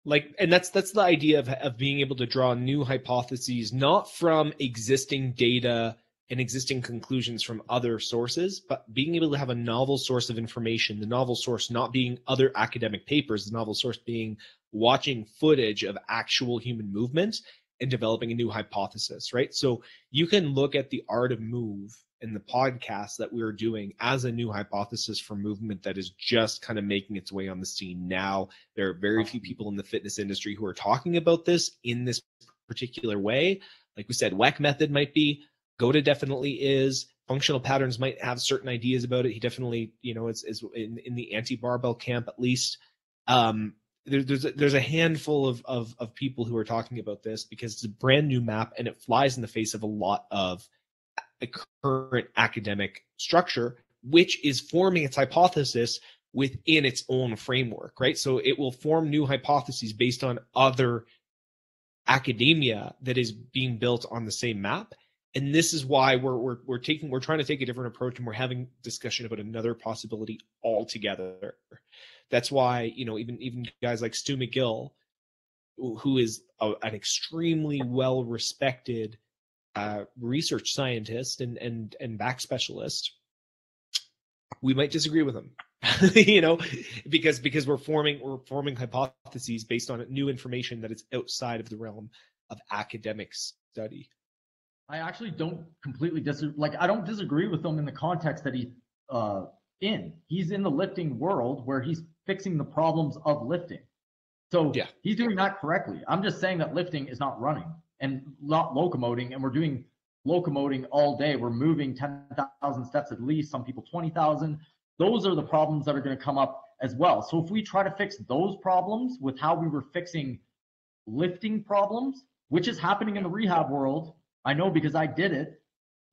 like, and that's the idea of being able to draw new hypotheses, not from existing data and existing conclusions from other sources, but being able to have a novel source of information, the novel source not being other academic papers, the novel source being watching footage of actual human movement and developing a new hypothesis, right? So you can look at the Art of Move and the podcast that we're doing as a new hypothesis for movement that is just kind of making its way on the scene now. There are very few people in the fitness industry who are talking about this in this particular way. Like we said, WEC method might be, Goda definitely is. Functional patterns might have certain ideas about it. He definitely, is in the anti-barbell camp at least. There's a handful of people who are talking about this because it's a brand new map and it flies in the face of a lot of a current academic structure, which is forming its hypothesis within its own framework, right? So it will form new hypotheses based on other academia that is being built on the same map. And this is why we're trying to take a different approach, and we're having discussion about another possibility altogether. That's why, even guys like Stu McGill, who is an extremely well-respected research scientist and back specialist, we might disagree with him. You know, because we're forming hypotheses based on new information that is outside of the realm of academic study. I actually don't completely I don't disagree with him in the context that he's he's in the lifting world where he's fixing the problems of lifting. So yeah, he's doing that correctly. I'm just saying that lifting is not running and not locomoting, and we're doing locomoting all day. We're moving 10,000 steps at least, some people 20,000. Those are the problems that are going to come up as well. So if we try to fix those problems with how we were fixing lifting problems, which is happening in the rehab world, I know because I did it,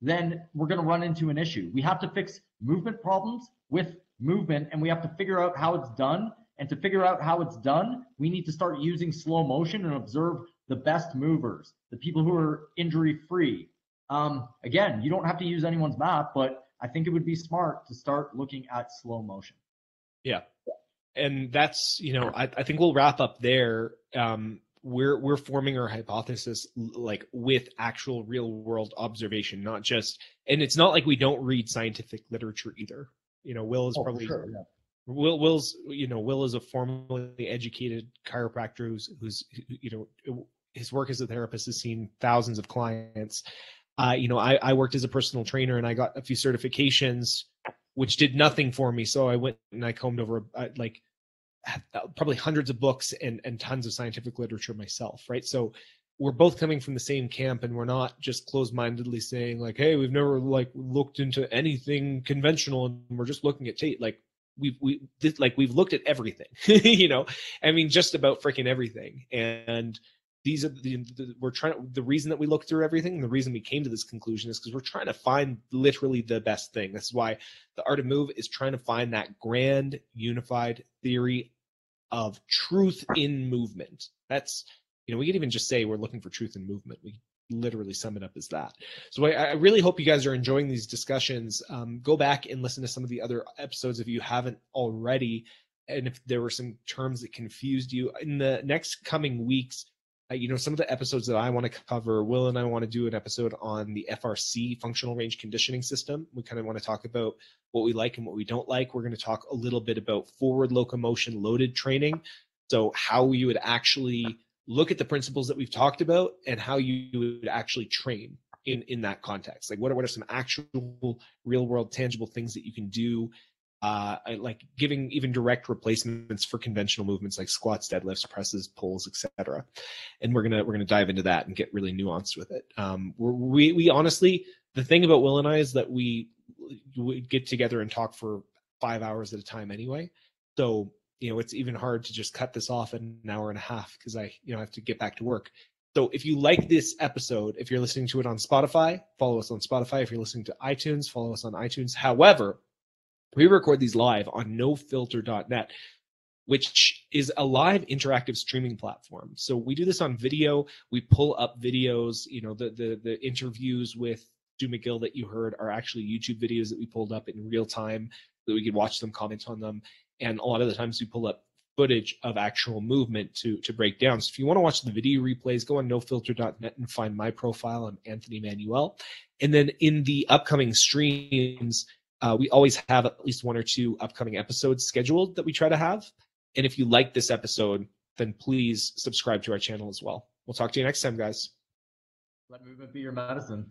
then we're going to run into an issue. We have to fix movement problems with movement, and we have to figure out how it's done. And to figure out how it's done, we need to start using slow motion and observe the best movers, the people who are injury free. Again, you don't have to use anyone's map, but I think it would be smart to start looking at slow motion. Yeah. And that's, you know, I think we'll wrap up there. We're forming our hypothesis like with actual real world observation, not just, and it's not like we don't read scientific literature either. You know, Will is probably, sure, yeah. Will is a formally educated chiropractor who's, you know, his work as a therapist has seen thousands of clients. You know, I worked as a personal trainer and I got a few certifications, which did nothing for me. So I went and I combed over like probably hundreds of books and tons of scientific literature myself, right? So we're both coming from the same camp, and we're not just closed-mindedly saying like, hey, we've never like looked into anything conventional and we're just looking at Tate. Like we've looked at everything, you know, I mean, just about freaking everything. And these are the reason that we look through everything, the reason we came to this conclusion is because we're trying to find literally the best thing. This is why the Art of Move is trying to find that grand unified theory of truth in movement. That's, you know, we could even just say we're looking for truth in movement. We literally sum it up as that. So I really hope you guys are enjoying these discussions. Go back and listen to some of the other episodes if you haven't already. And if there were some terms that confused you in the next coming weeks, you know, some of the episodes that I want to cover, Will and I want to do an episode on the FRC, functional range conditioning system. We kind of want to talk about what we like and what we don't like. We're going to talk a little bit about forward locomotion loaded training. So how you would actually look at the principles that we've talked about and how you would actually train in that context. Like what are some actual real world tangible things that you can do? Like giving even direct replacements for conventional movements like squats, deadlifts, presses, pulls, etc. And we're gonna dive into that and get really nuanced with it. We honestly, the thing about Will and I is that we get together and talk for 5 hours at a time anyway. So, you know, it's even hard to just cut this off in an hour and a half because I have to get back to work. So if you like this episode, if you're listening to it on Spotify, follow us on Spotify. If you're listening to iTunes, follow us on iTunes. However, we record these live on nofilter.net, which is a live interactive streaming platform. So we do this on video. We pull up videos. You know, the interviews with Stu McGill that you heard are actually YouTube videos that we pulled up in real time so that we could watch them, comment on them. And a lot of the times we pull up footage of actual movement to break down. So if you want to watch the video replays, go on nofilter.net and find my profile. I'm Anthony Manuel. And then in the upcoming streams, we always have at least 1 or 2 upcoming episodes scheduled that we try to have. And if you like this episode, then please subscribe to our channel as well. We'll talk to you next time, guys. Let movement be your medicine.